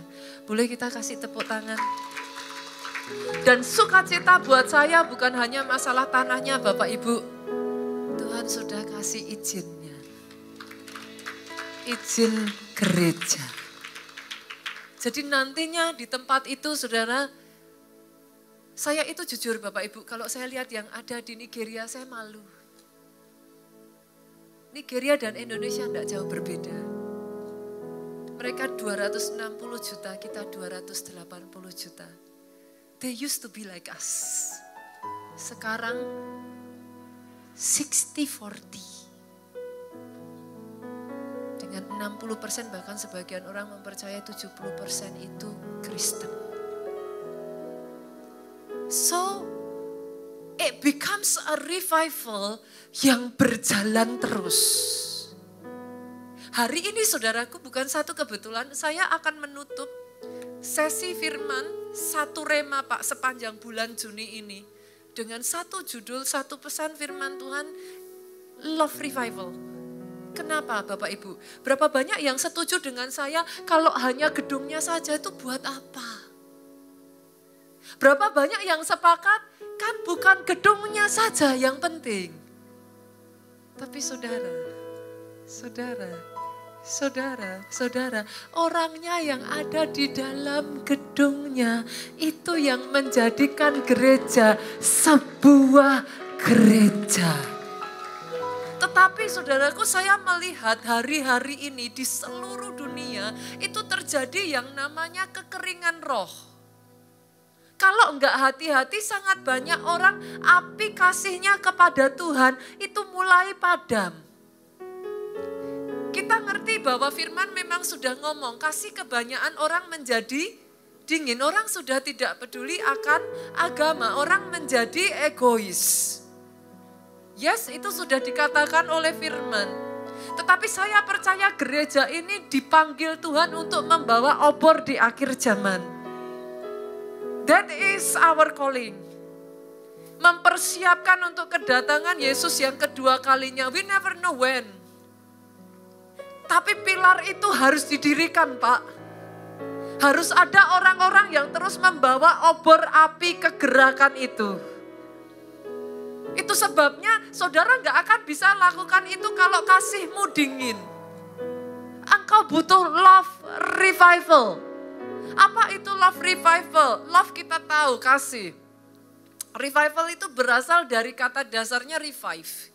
Boleh kita kasih tepuk tangan? Dan sukacita buat saya bukan hanya masalah tanahnya Bapak Ibu. Tuhan sudah kasih izinnya. Izin gereja. Jadi nantinya di tempat itu saudara, saya itu jujur Bapak Ibu, kalau saya lihat yang ada di Nigeria saya malu. Nigeria dan Indonesia tidak jauh berbeda. Mereka 260 juta, kita 280 juta. They used to be like us. Sekarang 60-40. Dengan 60% bahkan sebagian orang mempercayai 70% itu Kristen. So, it becomes a revival yang berjalan terus. Hari ini saudaraku bukan satu kebetulan, saya akan menutup sesi firman satu rema Pak sepanjang bulan Juni ini. Dengan satu judul, satu pesan firman Tuhan, Love Revival. Kenapa Bapak Ibu? Berapa banyak yang setuju dengan saya kalau hanya gedungnya saja itu buat apa? Berapa banyak yang sepakat kan bukan gedungnya saja yang penting. Tapi saudara, orangnya yang ada di dalam gedungnya itu yang menjadikan gereja sebuah gereja. Tetapi saudaraku, saya melihat hari-hari ini di seluruh dunia itu terjadi yang namanya kekeringan roh. Kalau enggak hati-hati, sangat banyak orang api kasihnya kepada Tuhan itu mulai padam. Kita ngerti bahwa firman memang sudah ngomong, kasih kebanyakan orang menjadi dingin. Orang sudah tidak peduli akan agama, orang menjadi egois. Yes, itu sudah dikatakan oleh firman. Tetapi saya percaya gereja ini dipanggil Tuhan untuk membawa obor di akhir zaman. That is our calling. Mempersiapkan untuk kedatangan Yesus yang kedua kalinya. We never know when. Tapi pilar itu harus didirikan, Pak. Harus ada orang-orang yang terus membawa obor api kegerakan itu. Itu sebabnya saudara gak akan bisa lakukan itu kalau kasihmu dingin. Engkau butuh love revival. Apa itu love revival? Love kita tahu, kasih. Revival itu berasal dari kata dasarnya revive.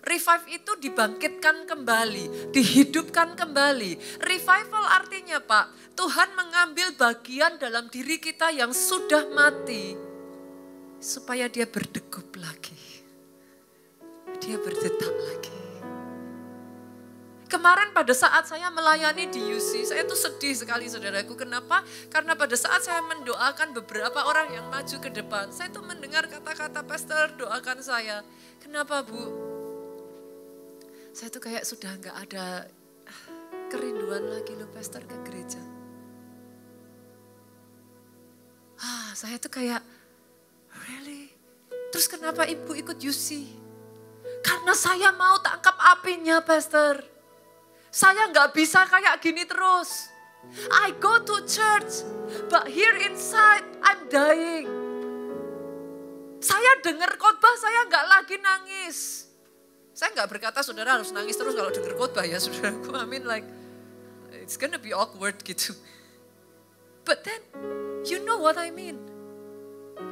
Revive itu dibangkitkan kembali, dihidupkan kembali. Revival artinya, Pak, Tuhan mengambil bagian dalam diri kita yang sudah mati, supaya dia berdegup lagi. Dia berdetak lagi. Kemarin pada saat saya melayani di UC, saya tuh sedih sekali saudaraku. Kenapa? Karena pada saat saya mendoakan beberapa orang yang maju ke depan, saya tuh mendengar kata-kata pastor, doakan saya. Kenapa, Bu? Saya tuh kayak sudah gak ada kerinduan lagi loh pastor ke gereja. Saya tuh kayak, really? Terus kenapa ibu ikut UC? Karena saya mau tangkap apinya, pastor. Saya nggak bisa kayak gini terus. I go to church, but here inside I'm dying. Saya dengar khotbah, saya nggak lagi nangis. Saya nggak berkata saudara harus nangis terus kalau dengar khotbah ya saudaraku. I mean like, it's gonna be awkward gitu. But then, you know what I mean.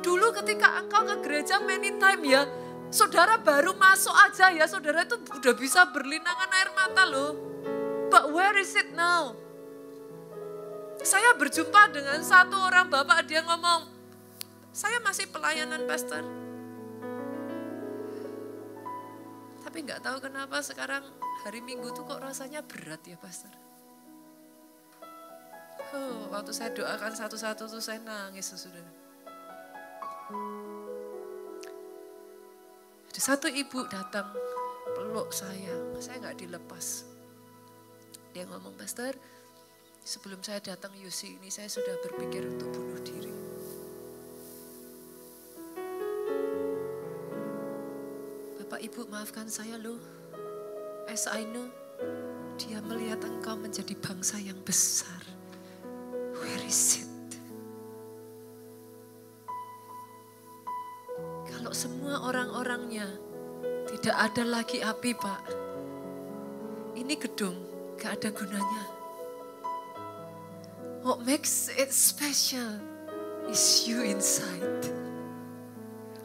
Dulu ketika engkau ke gereja many time ya, saudara baru masuk aja ya, saudara itu udah bisa berlinangan air mata loh. But where is it now? Saya berjumpa dengan satu orang bapak, dia ngomong, saya masih pelayanan pastor. Tapi gak tahu kenapa sekarang hari Minggu tuh kok rasanya berat ya pastor. Waktu saya doakan satu-satu tuh saya nangis saudara. Ada satu ibu datang peluk saya gak dilepas. Dia ngomong, pastor, sebelum saya datang UC ini saya sudah berpikir untuk bunuh diri. Bapak Ibu maafkan saya loh. As I know, dia melihat engkau menjadi bangsa yang besar. Where is it? Kalau semua orang-orangnya tidak ada lagi api, Pak. Ini gedung gak ada gunanya. What makes it special is you inside.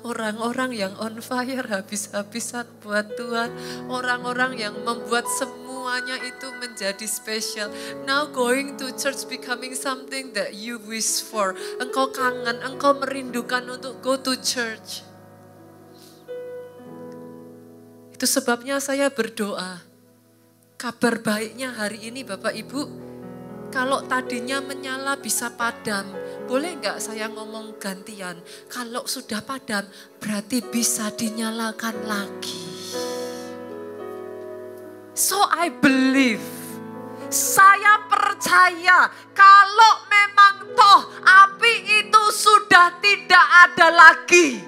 Orang-orang yang on fire habis-habisan buat Tuhan. Orang-orang yang membuat semuanya itu menjadi spesial. Now going to church becoming something that you wish for. Engkau kangen, engkau merindukan untuk go to church. Itu sebabnya saya berdoa. Kabar baiknya hari ini Bapak Ibu, kalau tadinya menyala bisa padam, boleh enggak saya ngomong gantian? Kalau sudah padam berarti bisa dinyalakan lagi. So I believe, saya percaya kalau memang toh api itu sudah tidak ada lagi.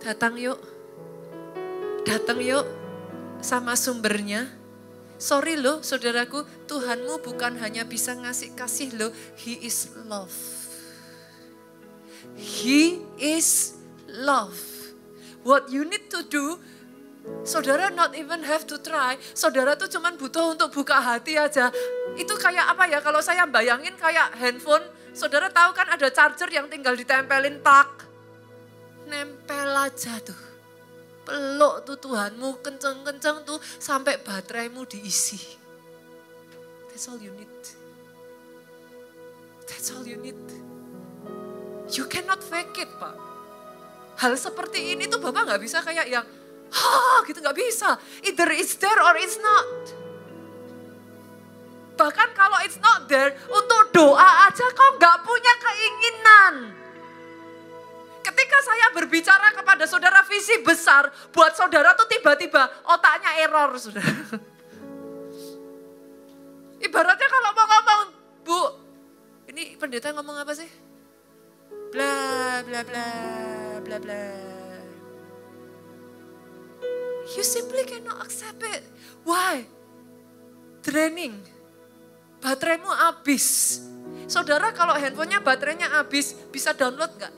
Datang yuk sama sumbernya. Sorry loh saudaraku, Tuhanmu bukan hanya bisa ngasih kasih loh, He is love. He is love. What you need to do, saudara not even have to try, saudara tuh cuman butuh untuk buka hati aja. Itu kayak apa ya, kalau saya bayangin kayak handphone, saudara tahu kan ada charger yang tinggal ditempelin plug. Nempel aja tuh. Peluk tuh Tuhanmu kenceng-kenceng tuh sampai bateraimu diisi. That's all you need. That's all you need. You cannot fake it, Pak. Hal seperti ini tuh Bapak nggak bisa kayak yang, gitu nggak bisa. Either it's there or it's not. Bahkan kalau it's not there, untuk doa aja kau nggak punya keinginan. Ketika saya berbicara kepada saudara visi besar, buat saudara tuh tiba-tiba otaknya error, saudara. Ibaratnya kalau mau ngomong, Bu, ini pendeta ngomong apa sih? Bla bla bla bla bla. You simply cannot accept it. Why? Draining. Bateraimu habis. Saudara kalau handphonenya baterainya habis, bisa download nggak?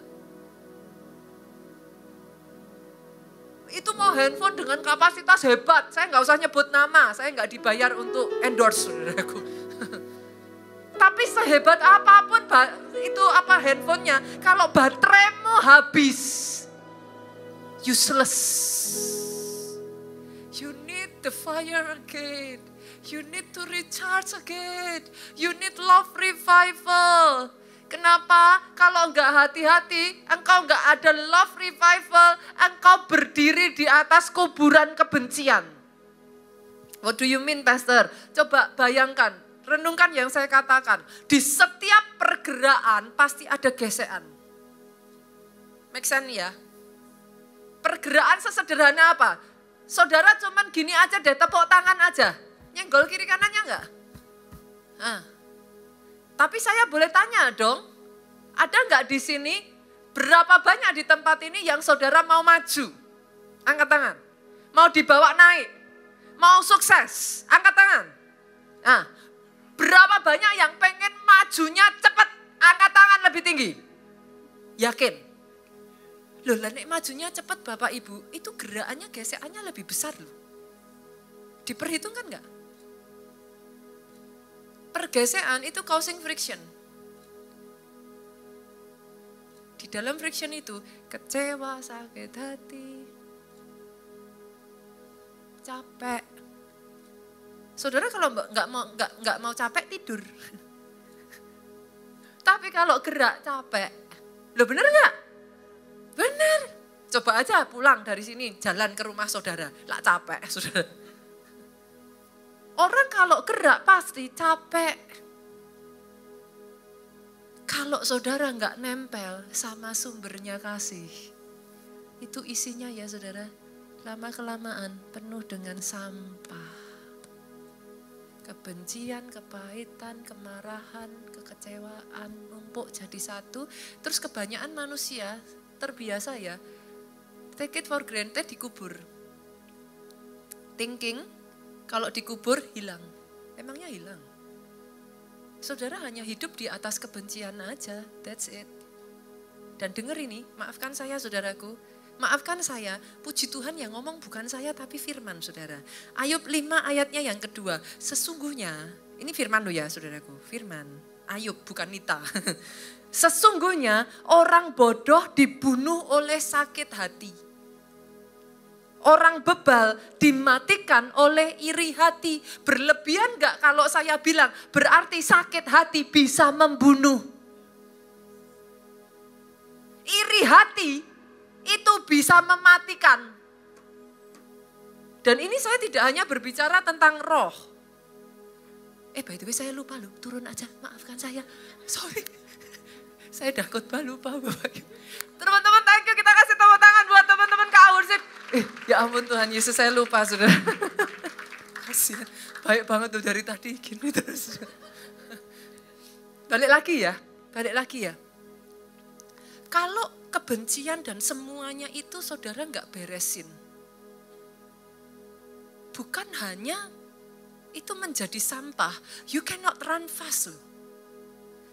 Itu mau handphone dengan kapasitas hebat. Saya nggak usah nyebut nama, saya nggak dibayar untuk endorse, saudaraku. Tapi sehebat apapun itu handphonenya, kalau bateraimu habis, useless. You need the fire again. You need to recharge again. You need love revival. Kenapa? Kalau enggak hati-hati, engkau enggak ada love revival, engkau berdiri di atas kuburan kebencian. What do you mean, Pastor? Coba bayangkan, renungkan yang saya katakan. Di setiap pergerakan pasti ada gesekan. Make sense ya? Pergerakan sesederhana apa? Saudara cuman gini aja deh, tepuk tangan aja. Nyenggol kiri kanannya enggak? Tapi saya boleh tanya dong, ada enggak di sini, berapa banyak di tempat ini yang saudara mau maju? Angkat tangan. Mau dibawa naik? Mau sukses? Angkat tangan. Berapa banyak yang pengen majunya cepat? Angkat tangan lebih tinggi. Yakin? Loh, nek majunya cepat Bapak Ibu, itu gerakannya, gesekannya lebih besar loh. Diperhitungkan enggak? Pergesekan itu causing friction. Di dalam friction itu kecewa, sakit hati, capek. Saudara kalau nggak mau capek tidur. Tapi kalau gerak capek, loh bener nggak? Bener. Coba aja pulang dari sini jalan ke rumah saudara, lah capek saudara. Orang kalau gerak pasti capek. Kalau saudara nggak nempel sama sumbernya kasih, itu isinya ya saudara, lama-kelamaan penuh dengan sampah. Kebencian, kepahitan, kemarahan, kekecewaan, numpuk jadi satu. Terus kebanyakan manusia terbiasa ya, take it for granted, dikubur. Thinking, kalau dikubur hilang, emangnya hilang. Saudara hanya hidup di atas kebencian aja, that's it. Dan dengar ini, maafkan saya saudaraku, maafkan saya, puji Tuhan yang ngomong bukan saya tapi firman saudara. Ayub 5 ayatnya yang kedua, sesungguhnya, ini firman loh ya saudaraku, firman. Ayub bukan Nita. Sesungguhnya orang bodoh dibunuh oleh sakit hati. Orang bebal dimatikan oleh iri hati. Berlebihan enggak kalau saya bilang berarti sakit hati bisa membunuh. Iri hati itu bisa mematikan. Dan ini saya tidak hanya berbicara tentang roh. By the way saya lupa loh, turun aja, maafkan saya. Sorry, saya udah khotbah lupa Bapak. Teman-teman thank you, kita kasih tepuk tangan buat teman-teman Kak Worship. Ya ampun Tuhan Yesus, saya lupa saudara. Kasihan, baik banget tuh dari tadi gini terus. Balik lagi ya. Kalau kebencian dan semuanya itu saudara nggak beresin. Bukan hanya itu menjadi sampah, you cannot run fast loh.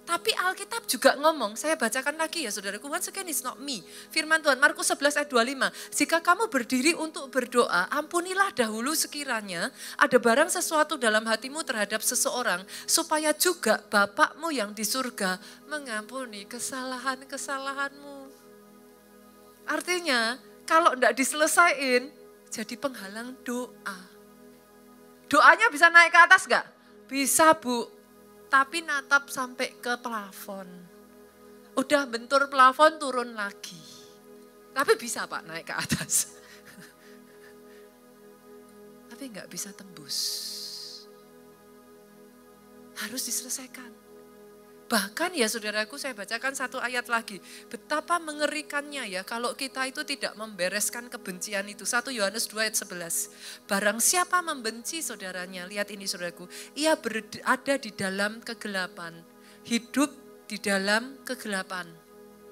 Tapi Alkitab juga ngomong, saya bacakan lagi ya saudaraku, once again it's not me. Firman Tuhan, Markus 11 ayat 25, jika kamu berdiri untuk berdoa, ampunilah dahulu sekiranya ada barang sesuatu dalam hatimu terhadap seseorang, supaya juga Bapakmu yang di surga mengampuni kesalahan-kesalahanmu. Artinya, kalau enggak diselesaikan, jadi penghalang doa. Doanya bisa naik ke atas enggak? Bisa Bu. Tapi natap sampai ke plafon. Udah bentur plafon turun lagi. Tapi bisa Pak naik ke atas. Tapi nggak bisa tembus. Harus diselesaikan. Bahkan ya saudaraku, saya bacakan satu ayat lagi. Betapa mengerikannya ya kalau kita itu tidak membereskan kebencian itu. 1 Yohanes 2 ayat 11. Barang siapa membenci saudaranya, lihat ini saudaraku. Ia ada di dalam kegelapan. Hidup di dalam kegelapan.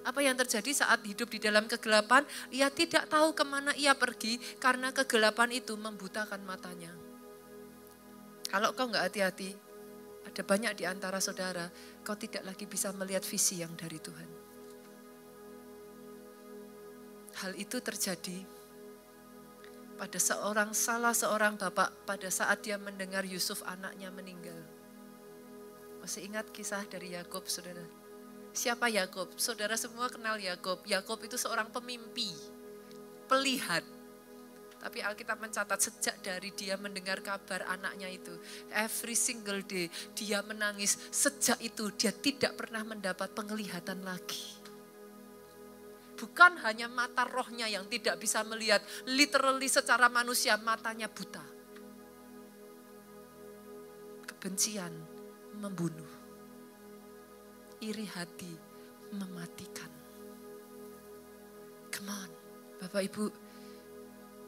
Apa yang terjadi saat hidup di dalam kegelapan? Ia tidak tahu kemana ia pergi karena kegelapan itu membutakan matanya. Kalau kau nggak hati-hati, ada banyak di antara saudara, kau tidak lagi bisa melihat visi yang dari Tuhan. Hal itu terjadi pada salah seorang bapak pada saat dia mendengar Yusuf anaknya meninggal. Masih ingat kisah dari Yakub, saudara? Siapa Yakub? Saudara semua kenal Yakub. Yakub itu seorang pemimpi, pelihat. Tapi Alkitab mencatat sejak dari dia mendengar kabar anaknya itu, every single day dia menangis. Sejak itu dia tidak pernah mendapat penglihatan lagi. Bukan hanya mata rohnya yang tidak bisa melihat, literally secara manusia matanya buta. Kebencian membunuh. Iri hati mematikan. Come on, Bapak Ibu,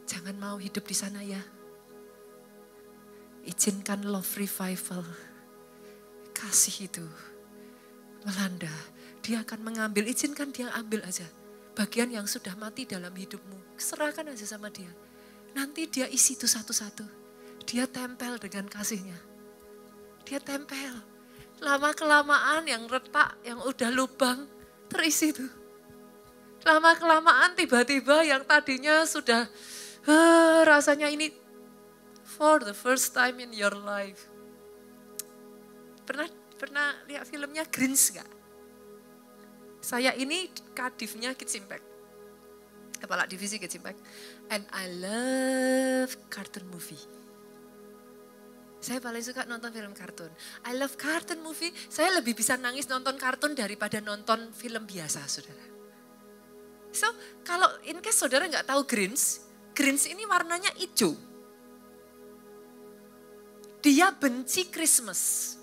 jangan mau hidup di sana ya. Izinkan love revival. Kasih itu melanda. Dia akan mengambil, izinkan dia ambil aja. Bagian yang sudah mati dalam hidupmu. Serahkan aja sama dia. Nanti dia isi itu satu-satu. Dia tempel dengan kasihnya. Dia tempel. Lama-kelamaan yang retak, yang udah lubang, terisi tuh. Lama-kelamaan tiba-tiba yang tadinya sudah rasanya ini for the first time in your life. Pernah lihat filmnya Grinch gak? Saya ini kadifnya Kids Impact. Kepala divisi Kids Impact. And I love cartoon movie. Saya paling suka nonton film kartun. I love cartoon movie. Saya lebih bisa nangis nonton kartun daripada nonton film biasa, saudara. So, kalau in case saudara nggak tahu Grinch ini warnanya hijau. Dia benci Christmas.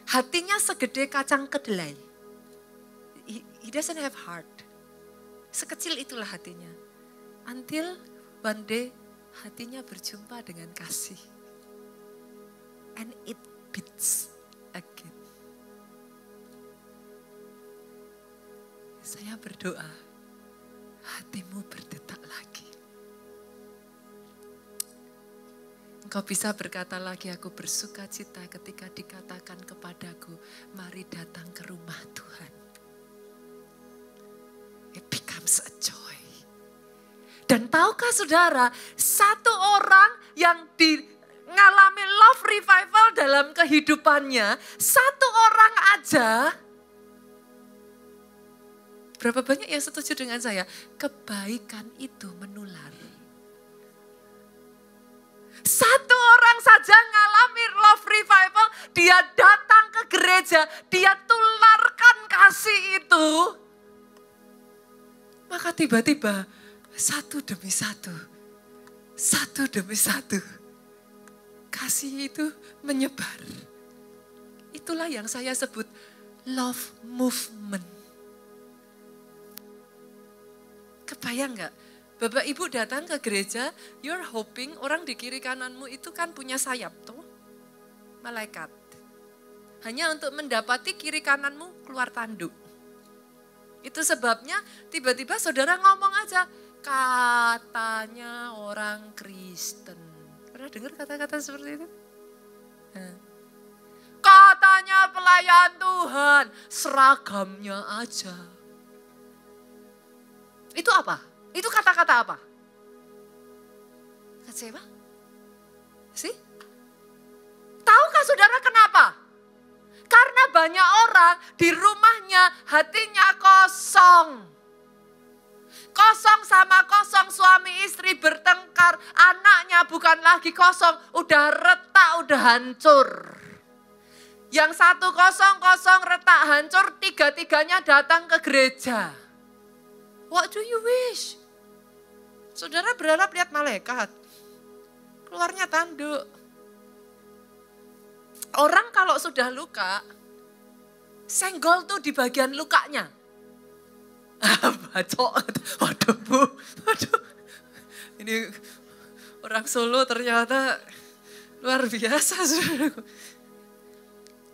Hatinya segede kacang kedelai. He doesn't have heart. Sekecil itulah hatinya. Until one day hatinya berjumpa dengan kasih. And it beats again. Saya berdoa, hatimu berdetak lagi. Engkau bisa berkata lagi, aku bersuka cita ketika dikatakan kepadaku, mari datang ke rumah Tuhan. It becomes a joy. Dan tahukah saudara, satu orang yang ngalami love revival dalam kehidupannya, satu orang aja, berapa banyak yang setuju dengan saya? Kebaikan itu menular. Satu orang saja ngalami love revival, dia datang ke gereja, dia tularkan kasih itu. Maka tiba-tiba satu demi satu, kasih itu menyebar. Itulah yang saya sebut love movement. Kebayang gak? Bapak Ibu datang ke gereja, you're hoping orang di kiri kananmu itu kan punya sayap tuh. Malaikat. Hanya untuk mendapati kiri kananmu keluar tanduk. Itu sebabnya tiba-tiba saudara ngomong aja, katanya orang Kristen. Pernah dengar kata-kata seperti itu? Katanya pelayan Tuhan, seragamnya aja. Itu apa? Itu kata-kata apa? Kecewa? Sih? Tahukah saudara kenapa? Karena banyak orang di rumahnya hatinya kosong. Kosong sama kosong, suami istri bertengkar, anaknya bukan lagi kosong, udah retak, udah hancur. Yang 100 retak hancur, 3-3-nya datang ke gereja. What do you wish? Saudara berharap lihat malaikat. Keluarnya tanduk. Orang kalau sudah luka, senggol tuh di bagian lukanya. Bacok. Waduh Bu. Waduh. Ini orang Solo ternyata luar biasa. Saudaraku.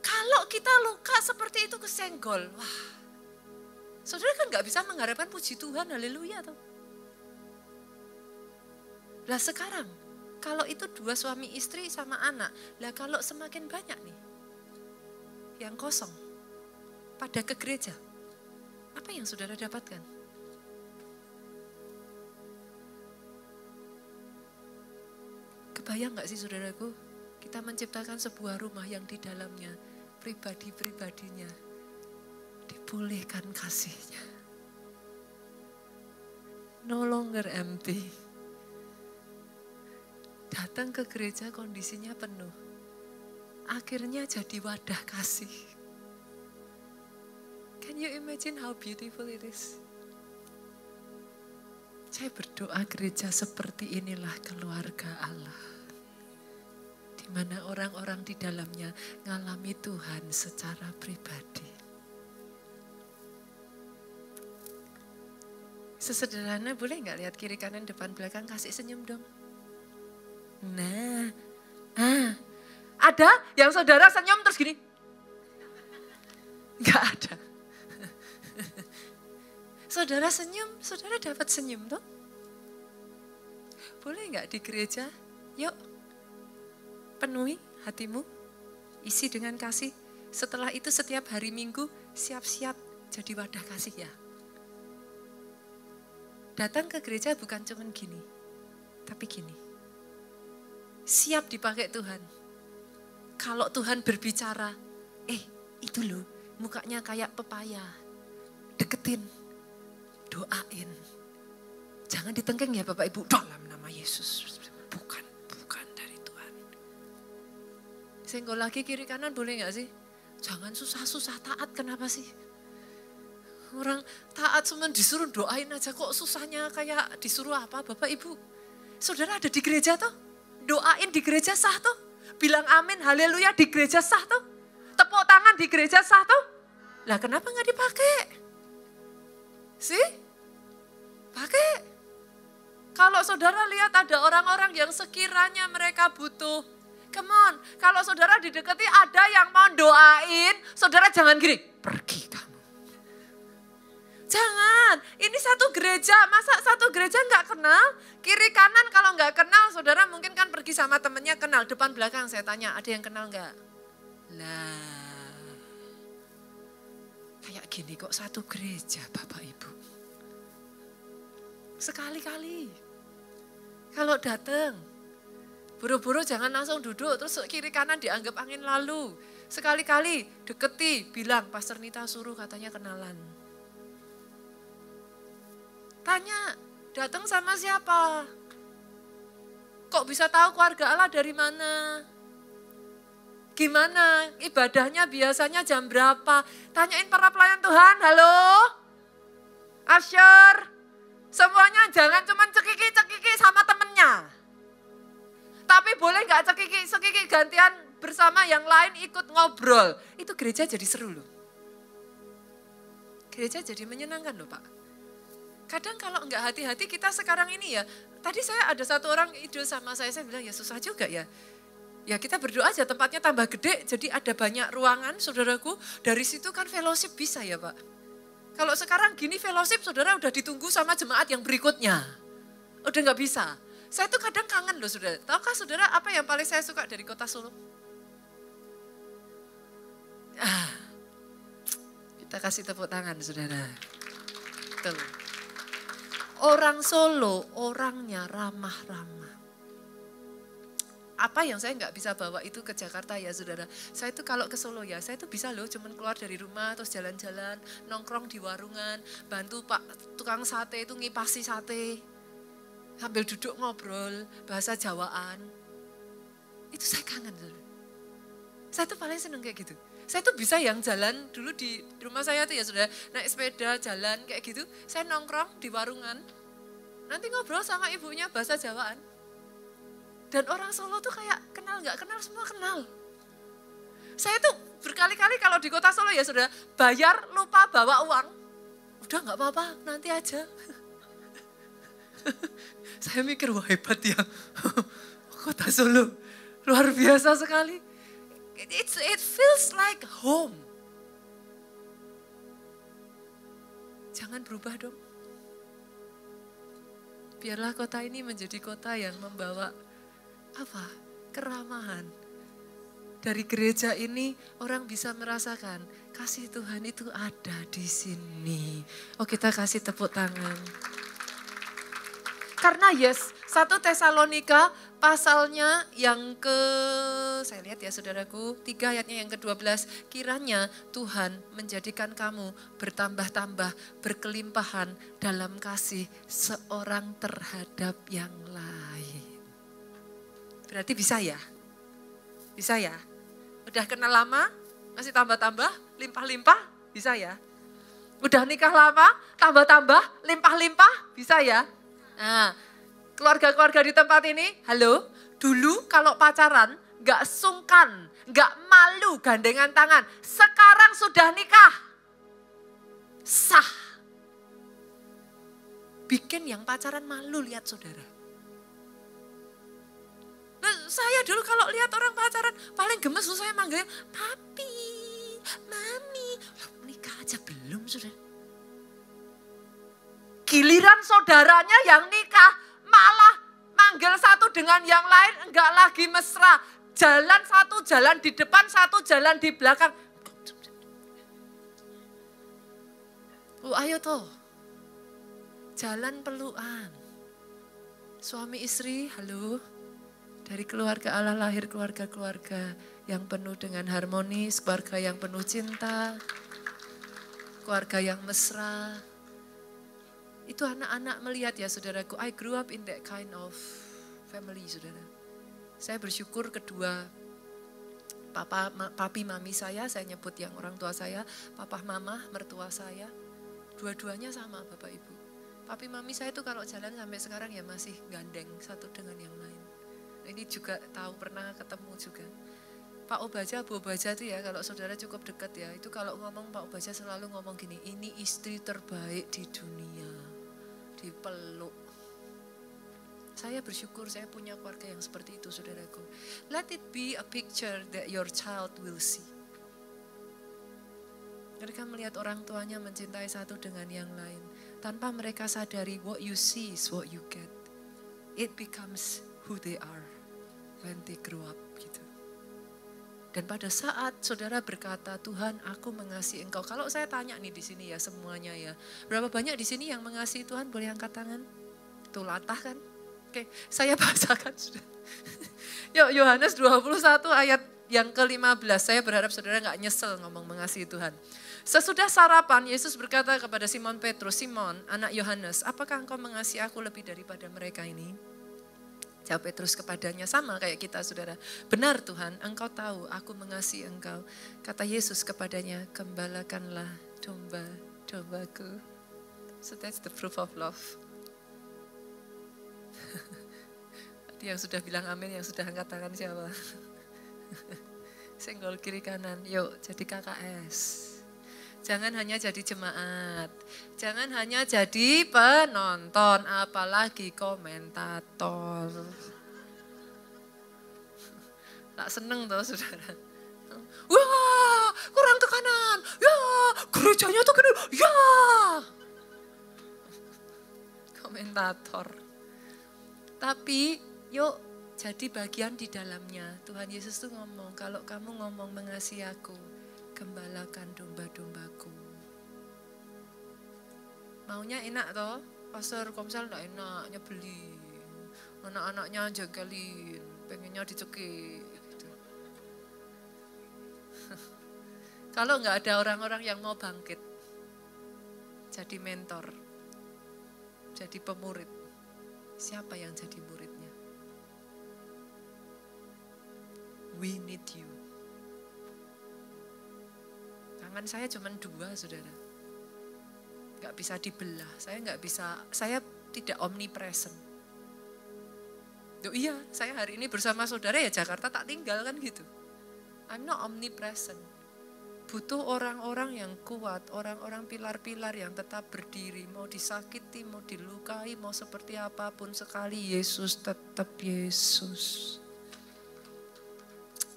Kalau kita luka seperti itu kesenggol, wah, saudara kan gak bisa mengharapkan puji Tuhan, haleluya. Lah sekarang, kalau itu 2 suami istri sama anak, lah kalau semakin banyak nih, yang kosong, pada ke gereja, apa yang saudara dapatkan? Kebayang gak sih saudaraku, kita menciptakan sebuah rumah yang di dalamnya, pribadi-pribadinya dipulihkan kasihnya. No longer empty. Datang ke gereja kondisinya penuh. Akhirnya jadi wadah kasih. Can you imagine how beautiful it is? Saya berdoa gereja seperti inilah keluarga Allah. Di mana orang-orang di dalamnya ngalami Tuhan secara pribadi. Sesederhana boleh nggak lihat kiri kanan depan belakang, kasih senyum dong. Nah, ada yang saudara senyum terus gini? Nggak ada. Saudara senyum, saudara dapat senyum toh? Boleh nggak di gereja? Yuk. Penuhi hatimu, isi dengan kasih. Setelah itu setiap hari Minggu siap-siap jadi wadah kasih ya. Datang ke gereja bukan cuma gini, tapi gini. Siap dipakai Tuhan. Kalau Tuhan berbicara, itu loh mukanya kayak pepaya. Deketin, doain. Jangan ditengkeng ya Bapak Ibu, dalam nama Yesus. Bukan dari Tuhan. Senggol lagi kiri kanan boleh gak sih? Jangan susah-susah taat, kenapa sih? Orang taat cuma disuruh doain aja, kok susahnya kayak disuruh apa Bapak Ibu? Saudara ada di gereja tuh, doain di gereja sah tuh. Bilang amin, haleluya di gereja sah tuh. Tepuk tangan di gereja sah tuh. Lah kenapa gak dipakai? Sih? Pakai. Kalau saudara lihat ada orang-orang yang sekiranya mereka butuh, come on, kalau saudara didekati ada yang mau doain, saudara jangan gini, pergi kamu. Jangan, ini satu gereja, masa satu gereja nggak kenal? Kiri kanan kalau nggak kenal, saudara mungkin kan pergi sama temennya kenal, depan belakang saya tanya, ada yang kenal nggak? Lah, kayak gini kok satu gereja Bapak Ibu. Sekali-kali. Kalau datang, buru-buru jangan langsung duduk, terus kiri kanan dianggap angin lalu. Sekali-kali deketi, bilang Pastor Nita suruh katanya kenalan. Tanya, datang sama siapa? Kok bisa tahu keluarga Allah dari mana? Gimana ibadahnya biasanya jam berapa? Tanyain para pelayan Tuhan, halo? Asyur? Semuanya jangan cuma cekiki-cekiki sama temennya. Tapi boleh gak cekiki-cekiki gantian bersama yang lain ikut ngobrol. Itu gereja jadi seru loh. Gereja jadi menyenangkan loh Pak. Kadang kalau enggak hati-hati kita sekarang ini ya. Tadi saya ada satu orang ide sama saya bilang ya susah juga ya. Ya kita berdoa aja tempatnya tambah gede jadi ada banyak ruangan saudaraku. Dari situ kan fellowship bisa ya Pak. Kalau sekarang gini fellowship saudara udah ditunggu sama jemaat yang berikutnya. Udah gak bisa. Saya tuh kadang kangen loh saudara. Tahukah saudara apa yang paling saya suka dari kota Solo? Kita kasih tepuk tangan saudara. Tuh. Orang Solo orangnya ramah-ramah. Apa yang saya nggak bisa bawa itu ke Jakarta ya saudara. Saya tuh kalau ke Solo ya, saya tuh bisa loh cuman keluar dari rumah terus jalan-jalan, nongkrong di warungan, bantu Pak tukang sate itu ngipasi sate. Sambil duduk ngobrol, bahasa Jawaan. Itu saya kangen saudara. Saya tuh paling seneng kayak gitu. Saya tuh bisa yang jalan dulu di rumah saya tuh ya sudah naik sepeda jalan kayak gitu. Saya nongkrong di warungan. Nanti ngobrol sama ibunya bahasa Jawaan. Dan orang Solo tuh kayak kenal nggak kenal semua kenal. Saya tuh berkali-kali kalau di kota Solo ya sudah bayar lupa bawa uang. Udah nggak apa-apa nanti aja. Saya mikir wah hebat ya. Kota Solo luar biasa sekali. It feels like home. Jangan berubah dong. Biarlah kota ini menjadi kota yang membawa keramahan. Dari gereja ini orang bisa merasakan kasih Tuhan itu ada di sini. Oh kita kasih tepuk tangan. Karena 1 Tesalonika pasalnya yang saya lihat ya saudaraku, 3 ayatnya yang ke-12. Kiranya Tuhan menjadikan kamu bertambah-tambah, berkelimpahan dalam kasih seorang terhadap yang lain. Berarti bisa ya? Bisa ya? Udah kenal lama, masih tambah-tambah, limpah-limpah, bisa ya? Udah nikah lama, tambah-tambah, limpah-limpah, bisa ya? Nah, keluarga-keluarga di tempat ini, halo, dulu kalau pacaran gak sungkan, gak malu gandengan tangan. Sekarang sudah nikah, sah. Bikin yang pacaran malu lihat saudara. Nah, saya dulu kalau lihat orang pacaran, paling gemes saya manggil, papi, mami. Nikah aja belum saudara. Giliran saudaranya yang nikah malah manggil satu dengan yang lain enggak lagi mesra. Jalan satu, jalan di depan, satu jalan di belakang. Ayo toh, jalan pelukan. Suami istri, halo. Dari keluarga Allah lahir keluarga-keluarga yang penuh dengan harmonis, keluarga yang penuh cinta, keluarga yang mesra. Itu anak-anak melihat ya saudaraku, I grew up in that kind of family saudara. Saya bersyukur kedua papi mami saya nyebut yang orang tua saya, papa mama mertua saya, dua-duanya sama bapak ibu. Papi mami saya itu kalau jalan sampai sekarang ya masih gandeng satu dengan yang lain. Ini juga tahu pernah ketemu juga. Pak Obaja, Bu Obaja itu ya kalau saudara cukup dekat ya, itu kalau ngomong Pak Obaja selalu ngomong gini, ini istri terbaik di dunia. Dipeluk. Saya bersyukur saya punya keluarga yang seperti itu saudaraku. Let it be a picture that your child will see. Mereka melihat orang tuanya mencintai satu dengan yang lain. Tanpa mereka sadari what you see is what you get. It becomes who they are when they grow up gitu. Dan pada saat saudara berkata, Tuhan aku mengasihi engkau. Kalau saya tanya nih di sini ya semuanya ya. Berapa banyak di sini yang mengasihi Tuhan? Boleh angkat tangan? Tuh latah kan? Oke, saya bacakan sudah. Yuk Yohanes 21 ayat yang ke-15. Saya berharap saudara gak nyesel ngomong mengasihi Tuhan. Sesudah sarapan Yesus berkata kepada Simon Petrus, Simon anak Yohanes, apakah engkau mengasihi aku lebih daripada mereka ini? Jawab Petrus kepadanya, sama kayak kita saudara. Benar Tuhan, engkau tahu aku mengasihi engkau. Kata Yesus kepadanya, gembalakanlah domba-dombaku. So that's the proof of love. Tadi yang sudah bilang amin, yang sudah angkat tangan siapa? Senggol kiri kanan, yuk jadi KKS. Jangan hanya jadi jemaat, jangan hanya jadi penonton, apalagi komentator. Tak seneng toh saudara. Wah, kurang ke kanan, ya gerejanya tuh gini, ya. Komentator. Tapi yuk jadi bagian di dalamnya. Tuhan Yesus tuh ngomong, kalau kamu ngomong mengasihi aku, gembalakan domba-dombaku. Maunya enak toh? Pastor Komsel enggak enak, nyebelin. Anak-anaknya jagalin, pengennya dicekik. Gitu. Kalau enggak ada orang-orang yang mau bangkit, jadi mentor, jadi pemurid, siapa yang jadi muridnya? We need you. Iman saya cuma 2, saudara. Gak bisa dibelah, saya tidak omnipresent. Iya, saya hari ini bersama saudara ya Jakarta tak tinggal kan gitu. I'm not omnipresent. Butuh orang-orang yang kuat, orang-orang pilar-pilar yang tetap berdiri. Mau disakiti, mau dilukai, mau seperti apapun sekali Yesus tetap Yesus.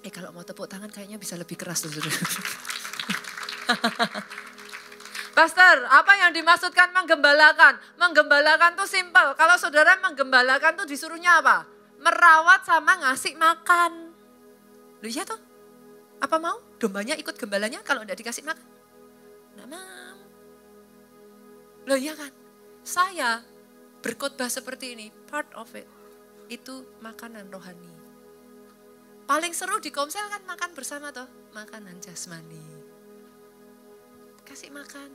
Kalau mau tepuk tangan kayaknya bisa lebih keras tuh saudara. Pastor, apa yang dimaksudkan menggembalakan? Menggembalakan tuh simpel. Kalau saudara menggembalakan tuh disuruhnya apa? Merawat sama ngasih makan. Loh iya toh? Apa mau? Dombanya ikut gembalanya kalau enggak dikasih makan? Enggak mau. Loh iya kan? Saya berkhotbah seperti ini, part of it. Itu makanan rohani. Paling seru di Komsel kan makan bersama toh. Makanan jasmani. Kasih makan.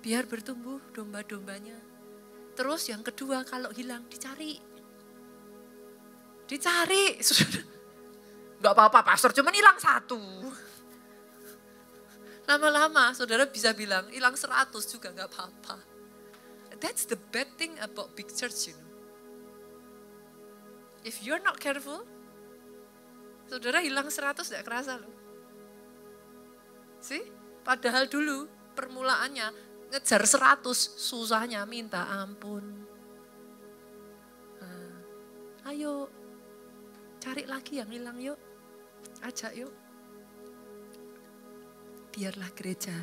Biar bertumbuh domba-dombanya. Terus yang kedua kalau hilang dicari. Dicari. Gak apa-apa pastor, cuman hilang 1. Lama-lama saudara bisa bilang hilang 100 juga gak apa-apa. That's the bad thing about big church, you know. If you're not careful, saudara hilang 100 gak kerasa loh. See? Padahal dulu permulaannya ngejar 100, susahnya minta ampun. Ayo, cari lagi yang hilang yuk. Ajak yuk. Biarlah gereja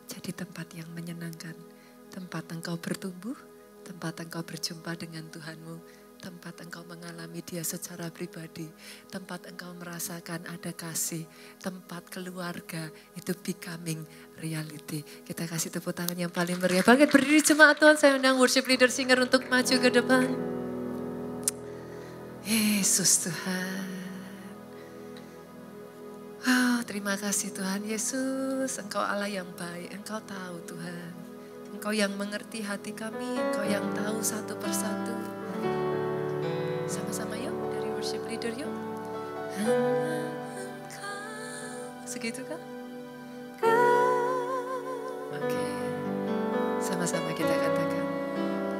jadi tempat yang menyenangkan. Tempat engkau bertumbuh, tempat engkau berjumpa dengan Tuhanmu, tempat engkau mengalami Dia secara pribadi, tempat engkau merasakan ada kasih, tempat keluarga itu becoming reality. Kita kasih tepuk tangan yang paling meriah. Bangkit berdiri jemaat Tuhan, saya undang worship leader singer untuk maju ke depan. Yesus Tuhan. Oh, terima kasih Tuhan Yesus, Engkau Allah yang baik, Engkau tahu Tuhan. Engkau yang mengerti hati kami, Engkau yang tahu satu persatu. Sama-sama yuk, dari worship leader yuk. Segitu kan? Oke, sama-sama kita katakan.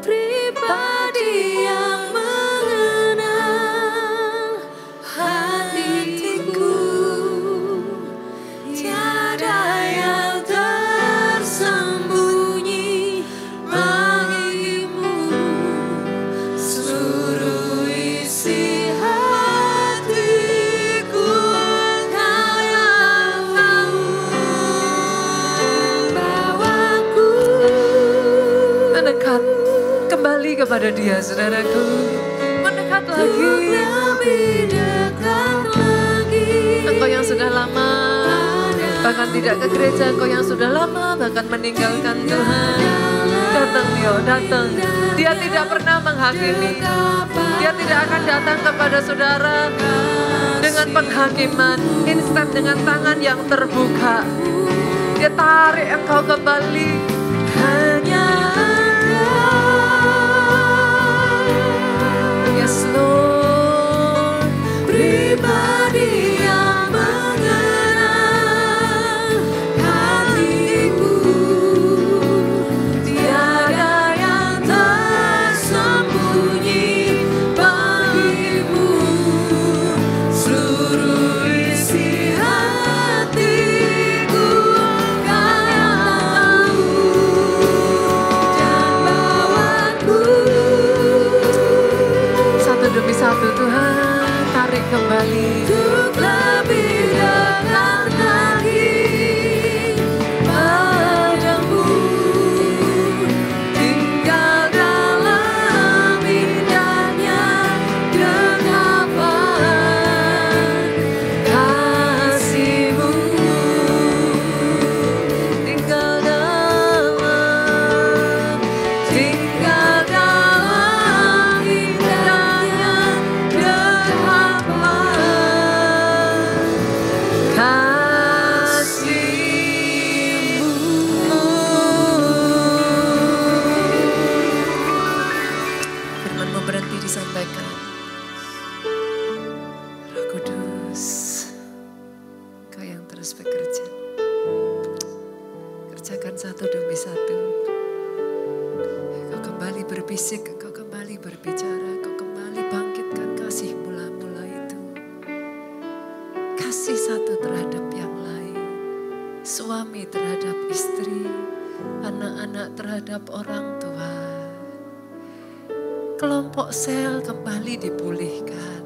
Pribadi yang mengenal hatiku, tiada yang tersembunyi bagimu, seluruh isi hatiku Engkau yang tahu. Bawaku mendekat kembali kepada Dia, saudaraku. Mendekat lagi. Lebih dekat lagi. Engkau yang sudah lama bahkan tidak ke gereja, engkau yang sudah lama bahkan meninggalkan Tuhan. Datang yo, datang. Dia tidak pernah menghakimi. Dia tidak akan datang kepada saudara dengan penghakiman, instan dengan tangan yang terbuka. Dia tarik engkau kembali. Hanya yes Lord, pribadi yang mengenal hatiku, tiada yang tersembunyi bagimu, seluruh isi hatiku Engkau yang tahu. bacakan satu demi satu. Kau kembali berbisik, kau kembali berbicara, kau kembali bangkitkan kasih mula-mula itu. Kasih satu terhadap yang lain. Suami terhadap istri, anak-anak terhadap orang tua. Kelompok sel kembali dipulihkan.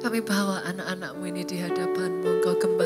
Kami bawa anak-anakmu ini di hadapanmu, engkau kembali